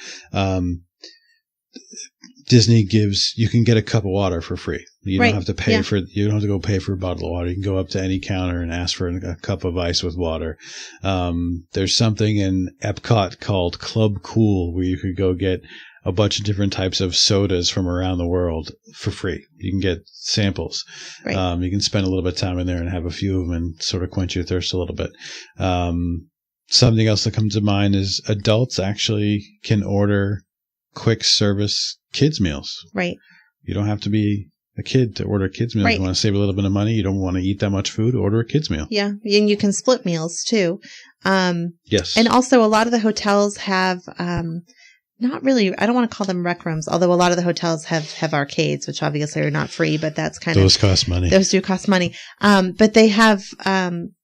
Speaker 1: Disney you can get a cup of water for free. You don't have to pay you don't have to go pay for a bottle of water. You can go up to any counter and ask for a cup of ice with water. There's something in Epcot called Club Cool where you could go get a bunch of different types of sodas from around the world for free. You can get samples. Right. You can spend a little bit of time in there and have a few of them and sort of quench your thirst a little bit. Something else that comes to mind is adults actually can order quick service kids meals. Right. You don't have to be a kid to order a kids meal. Right. You want to save a little bit of money. You don't want to eat that much food. Order a kids meal.
Speaker 2: Yeah. And you can split meals too.
Speaker 1: Yes.
Speaker 2: And also a lot of the hotels have, not really, I don't want to call them rec rooms, although a lot of the hotels have arcades, which obviously are not free, but that's kind
Speaker 1: those cost money.
Speaker 2: Those do cost money. But they have,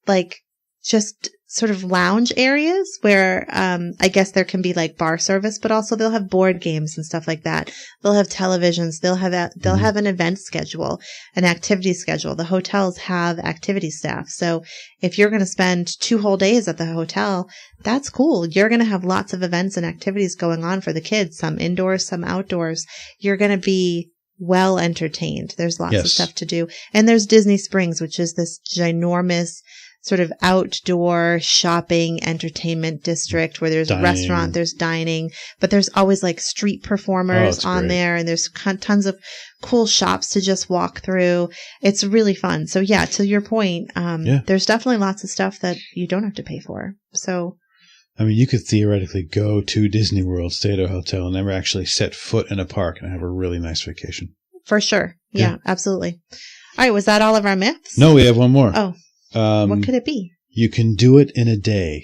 Speaker 2: like just sort of lounge areas where, I guess there can be like bar service, but also they'll have board games and stuff like that. They'll have televisions. They'll have an event schedule, an activity schedule. The hotels have activity staff. So if you're going to spend 2 whole days at the hotel, that's cool. You're going to have lots of events and activities going on for the kids, some indoors, some outdoors. You're going to be well entertained. There's lots of stuff to do. And there's Disney Springs, which is this ginormous sort of outdoor shopping entertainment district where there's a restaurant, there's dining, but there's always like street performers on there, and there's tons of cool shops to just walk through. It's really fun. So yeah, to your point, there's definitely lots of stuff that you don't have to pay for. So,
Speaker 1: I mean, you could theoretically go to Disney World, stay at a hotel, and never actually set foot in a park and have a really nice vacation.
Speaker 2: For sure. Yeah, absolutely. All right. Was that all of our myths?
Speaker 1: No, we have one more.
Speaker 2: Oh. What could it be?
Speaker 1: You can do it in a day.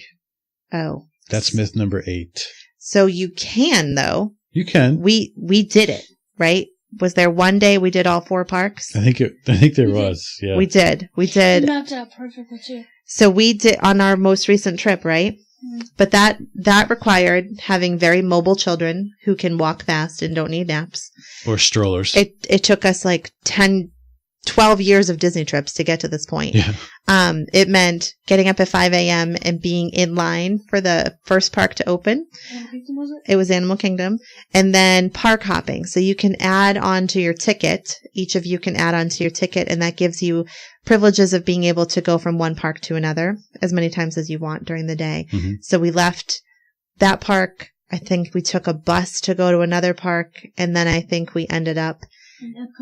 Speaker 2: Oh.
Speaker 1: That's myth number 8.
Speaker 2: So you can, though.
Speaker 1: You can.
Speaker 2: We did it, right? Was there one day we did all 4 parks?
Speaker 1: I think there was. Yeah.
Speaker 2: We did.
Speaker 3: We mapped out perfectly too.
Speaker 2: So we did on our most recent trip, right? Mm-hmm. But that required having very mobile children who can walk fast and don't need naps.
Speaker 1: Or strollers.
Speaker 2: It took us like 12 years of Disney trips to get to this point. Yeah. It meant getting up at 5 a.m. and being in line for the first park to open.
Speaker 3: Animal Kingdom, was it?
Speaker 2: It was Animal Kingdom. And then park hopping. So you can add on to your ticket. Each of you can add on to your ticket, and that gives you privileges of being able to go from one park to another as many times as you want during the day. Mm-hmm. So we left that park. I think we took a bus to go to another park, and then I think we ended up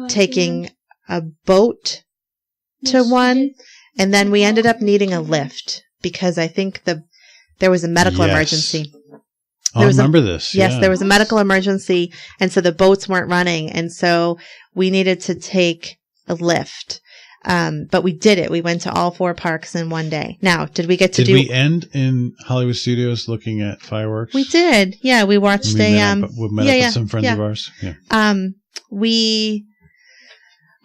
Speaker 2: taking a boat to one, and then we ended up needing a lift because I think there was a medical emergency.
Speaker 1: I remember this.
Speaker 2: Yes, there was a medical emergency, and so the boats weren't running, and so we needed to take a lift. But we did it. We went to all 4 parks in one day. Now, did we get to
Speaker 1: Did we end in Hollywood Studios looking at fireworks?
Speaker 2: We did. Yeah, we watched
Speaker 1: we met up with some friends of ours. Yeah.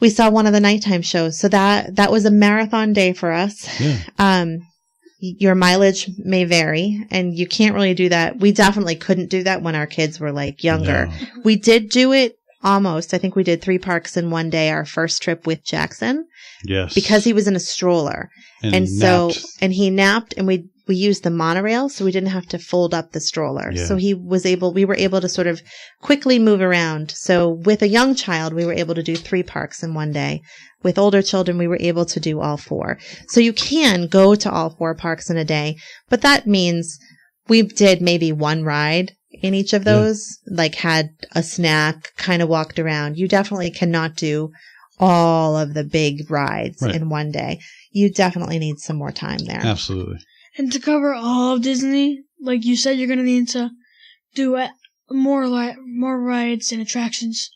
Speaker 2: We saw one of the nighttime shows. So that was a marathon day for us. Yeah. Your mileage may vary, and you can't really do that. We definitely couldn't do that when our kids were like younger. No. We did do it almost. I think we did 3 parks in one day, our first trip with Jackson.
Speaker 1: Yes.
Speaker 2: Because he was in a stroller. And he napped, and we used the monorail, so we didn't have to fold up the stroller. Yeah. So we were able to sort of quickly move around. So with a young child, we were able to do 3 parks in one day. With older children, we were able to do all 4. So you can go to all 4 parks in a day, but that means we did maybe 1 ride in each of those, like had a snack, kind of walked around. You definitely cannot do all of the big rides in one day. You definitely need some more time there.
Speaker 1: Absolutely.
Speaker 3: And to cover all of Disney, like you said, you're going to need to do more rides and attractions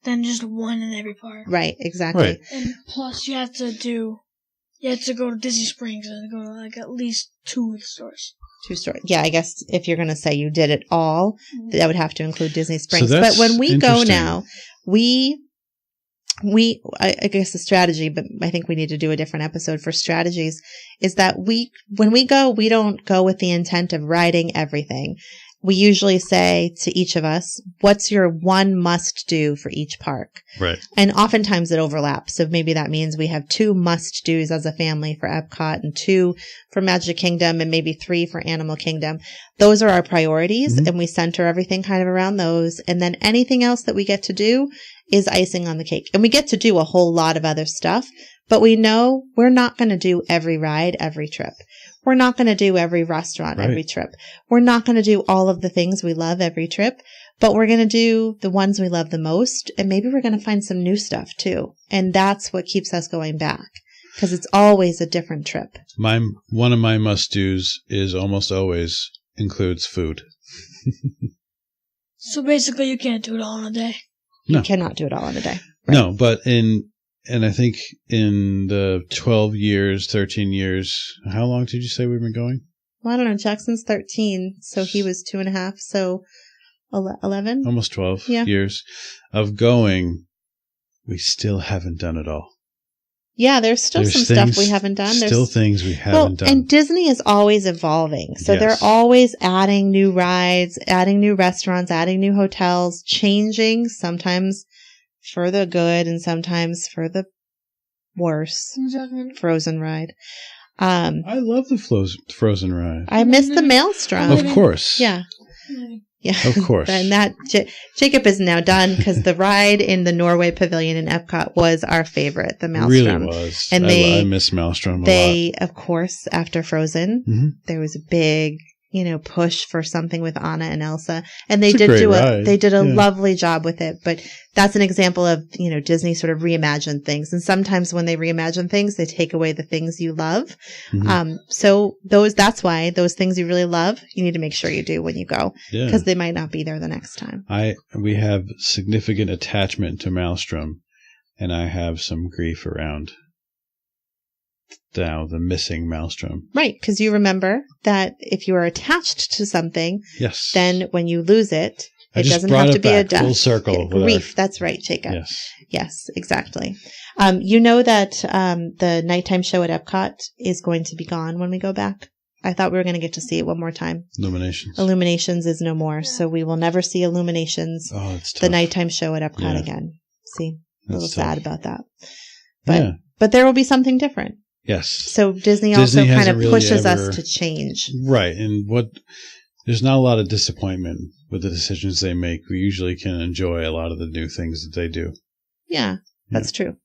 Speaker 3: than just one in every park.
Speaker 2: Right, exactly.
Speaker 1: Right.
Speaker 3: And plus, you have to go to Disney Springs and go to like at least 2 of the stores.
Speaker 2: 2 stores. Yeah, I guess if you're going to say you did it all, that would have to include Disney Springs.
Speaker 1: So
Speaker 2: but when we go
Speaker 1: interesting.
Speaker 2: now, I guess the strategy, but I think we need to do a different episode for strategies, is that when we go, we don't go with the intent of riding everything. We usually say to each of us, what's your one must do for each park?
Speaker 1: Right.
Speaker 2: And oftentimes it overlaps. So maybe that means we have 2 must do's as a family for Epcot and 2 for Magic Kingdom and maybe 3 for Animal Kingdom. Those are our priorities, and we center everything kind of around those. And then anything else that we get to do is icing on the cake. And we get to do a whole lot of other stuff, but we know we're not going to do every ride, every trip. We're not going to do every restaurant, every trip. We're not going to do all of the things we love every trip, but we're going to do the ones we love the most. And maybe we're going to find some new stuff too. And that's what keeps us going back, because it's always a different trip.
Speaker 1: One of my must-dos is almost always includes food.
Speaker 3: So basically, you can't do it all in a day.
Speaker 2: No. You cannot do it all in a day.
Speaker 1: Right? No, but and I think in the 12 years, 13 years, how long did you say we've been going?
Speaker 2: Well, I don't know. Jackson's 13, so he was 2.5, so 11?
Speaker 1: Almost 12 years of going. We still haven't done it all.
Speaker 2: Yeah, there's some stuff we haven't done. There's
Speaker 1: still things we haven't done.
Speaker 2: And Disney is always evolving. So they're always adding new rides, adding new restaurants, adding new hotels, changing, sometimes for the good and sometimes for the worse. Frozen ride.
Speaker 1: I love the Frozen ride.
Speaker 2: I miss the Maelstrom.
Speaker 1: Of course.
Speaker 2: Yeah. Yeah.
Speaker 1: Of course.
Speaker 2: And that Jacob is now done, because the ride in the Norway Pavilion in Epcot was our favorite, the Maelstrom.
Speaker 1: Really was.
Speaker 2: And
Speaker 1: I miss Maelstrom a lot.
Speaker 2: Of course, after Frozen, there was a big, push for something with Anna and Elsa, and they did a lovely job with it. But that's an example of, Disney sort of reimagined things. And sometimes when they reimagine things, they take away the things you love. So that's why those things you really love, you need to make sure you do when you go, because they might not be there the next time.
Speaker 1: We have significant attachment to Maelstrom, and I have some grief around now the missing Maelstrom.
Speaker 2: Right, because you remember that if you are attached to something, then when you lose it, it doesn't have to be a death.
Speaker 1: Full circle.
Speaker 2: Grief. That's right, Jacob. Yes, exactly. You know that the nighttime show at Epcot is going to be gone when we go back. I thought we were going to get to see it one more time. Illuminations is no more, so we will never see Illuminations, the nighttime show at Epcot again. See, a little sad about that. But there will be something different.
Speaker 1: Yes.
Speaker 2: So Disney also kind of pushes us to change.
Speaker 1: Right. And there's not a lot of disappointment with the decisions they make. We usually can enjoy a lot of the new things that they do.
Speaker 2: Yeah, that's true.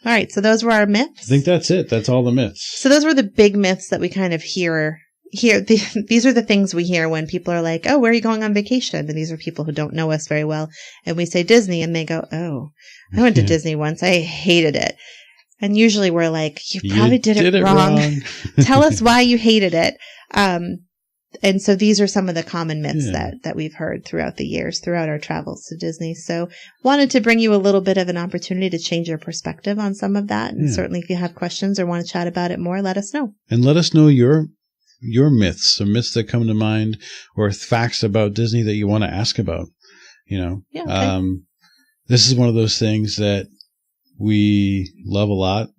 Speaker 2: All right. So those were our myths.
Speaker 1: I think that's it. That's all the myths.
Speaker 2: So those were the big myths that we kind of hear. These are the things we hear when people are like, oh, where are you going on vacation? And these are people who don't know us very well. And we say Disney, and they go, oh, I went to Disney once. I hated it. And usually we're like, you probably did it wrong. Tell us why you hated it. And so these are some of the common myths that we've heard throughout the years, throughout our travels to Disney. So wanted to bring you a little bit of an opportunity to change your perspective on some of that. And certainly if you have questions or want to chat about it more, let us know.
Speaker 1: And let us know your myths, or myths that come to mind, or facts about Disney that you want to ask about. This is one of those things that we love a lot.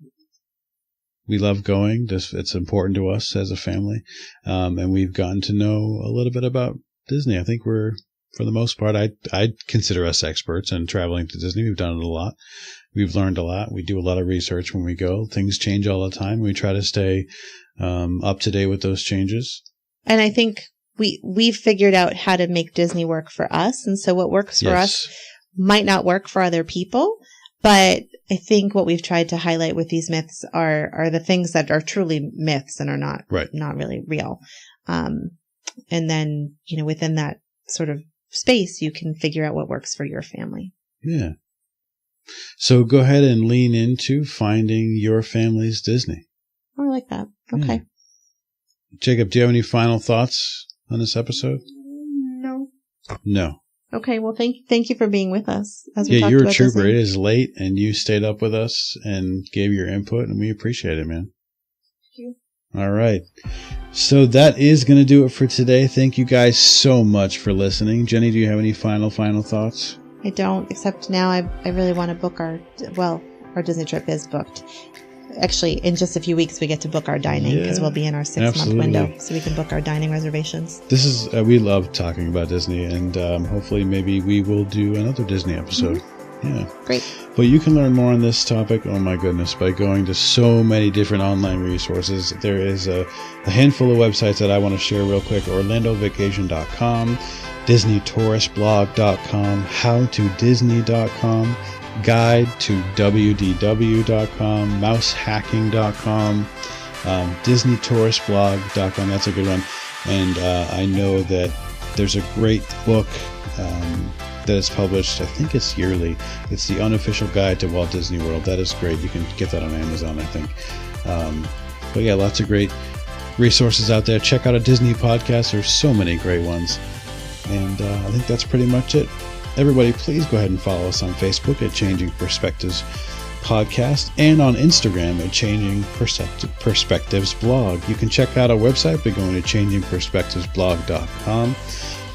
Speaker 1: We love going. It's important to us as a family. And we've gotten to know a little bit about Disney. I think we're, for the most part, I'd consider us experts in traveling to Disney. We've done it a lot. We've learned a lot. We do a lot of research when we go. Things change all the time. We try to stay up to date with those changes.
Speaker 2: And I think we've figured out how to make Disney work for us. And so what works for us might not work for other people. But I think what we've tried to highlight with these myths are the things that are truly myths and are not really real. And then, within that sort of space, you can figure out what works for your family.
Speaker 1: Yeah. So go ahead and lean into finding your family's Disney.
Speaker 2: Oh, I like that. Okay.
Speaker 1: Yeah. Jacob, do you have any final thoughts on this episode?
Speaker 3: No.
Speaker 1: No.
Speaker 2: Okay, well, thank you for being with us. As we talked
Speaker 1: you're a
Speaker 2: about
Speaker 1: trooper.
Speaker 2: Disney.
Speaker 1: It is late, and you stayed up with us and gave your input, and we appreciate it, man.
Speaker 3: Thank you.
Speaker 1: All right. So that is going to do it for today. Thank you guys so much for listening. Jenni, do you have any final thoughts?
Speaker 2: I don't, except now I really want to book our Disney trip is booked. Actually, in just a few weeks, we get to book our dining because we'll be in our 6-month window, so we can book our dining reservations.
Speaker 1: This is we love talking about Disney, and hopefully maybe we will do another Disney episode. Mm-hmm. Yeah. Great. But you can learn more on this topic, oh my goodness, by going to so many different online resources. There is a handful of websites that I want to share real quick. OrlandoVacation.com, DisneyTouristBlog.com, HowToDisney.com, Guide to WDW.com, mousehacking.com, DisneyTouristBlog.com. That's a good one. And I know that there's a great book that is published. I think it's yearly. It's the Unofficial Guide to Walt Disney World. That is great. You can get that on Amazon, I think. But yeah, lots of great resources out there. Check out a Disney podcast. There's so many great ones. And I think that's pretty much it. Everybody, please go ahead and follow us on Facebook at Changing Perspectives Podcast and on Instagram at Changing Perspectives Blog. You can check out our website by going to changingperspectivesblog.com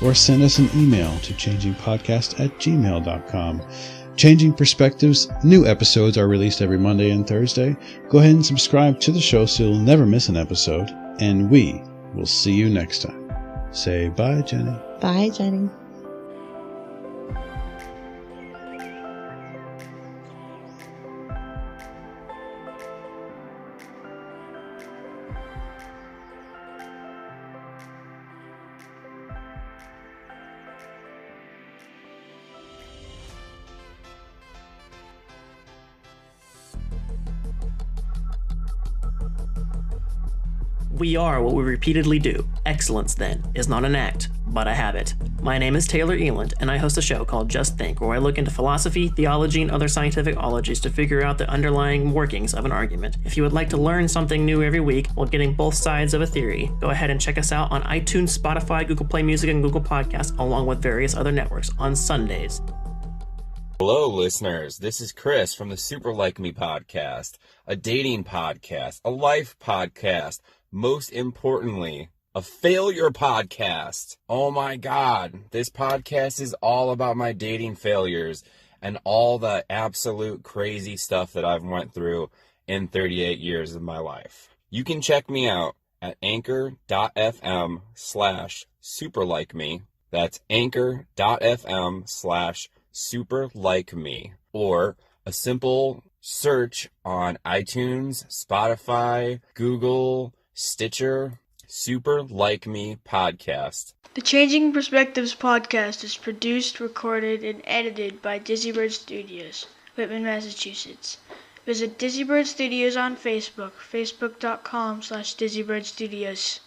Speaker 1: or send us an email to changingpodcast@gmail.com. Changing Perspectives, new episodes are released every Monday and Thursday. Go ahead and subscribe to the show so you'll never miss an episode, and we will see you next time. Say bye, Jenni.
Speaker 2: Bye, Jenni.
Speaker 4: We are what we repeatedly do. Excellence, then, is not an act, but a habit. My name is Taylor Eland, and I host a show called Just Think, where I look into philosophy, theology, and other scientific ologies to figure out the underlying workings of an argument. If you would like to learn something new every week while getting both sides of a theory, go ahead and check us out on iTunes, Spotify, Google Play Music, and Google Podcasts, along with various other networks on Sundays.
Speaker 5: Hello, listeners. This is Chris from the Super Like Me podcast, a dating podcast, a life podcast, most importantly, a failure podcast. Oh my God. This podcast is all about my dating failures and all the absolute crazy stuff that I've went through in 38 years of my life. You can check me out at anchor.fm/superlikeme. That's anchor.fm/superlikeme, or a simple search on iTunes, Spotify, Google, Stitcher, Super Like Me podcast.
Speaker 3: The Changing Perspectives podcast is produced, recorded, and edited by Disney Bird Studios, Whitman, Massachusetts. Visit Disney Bird Studios on Facebook, facebook.com/DisneyBirdStudios.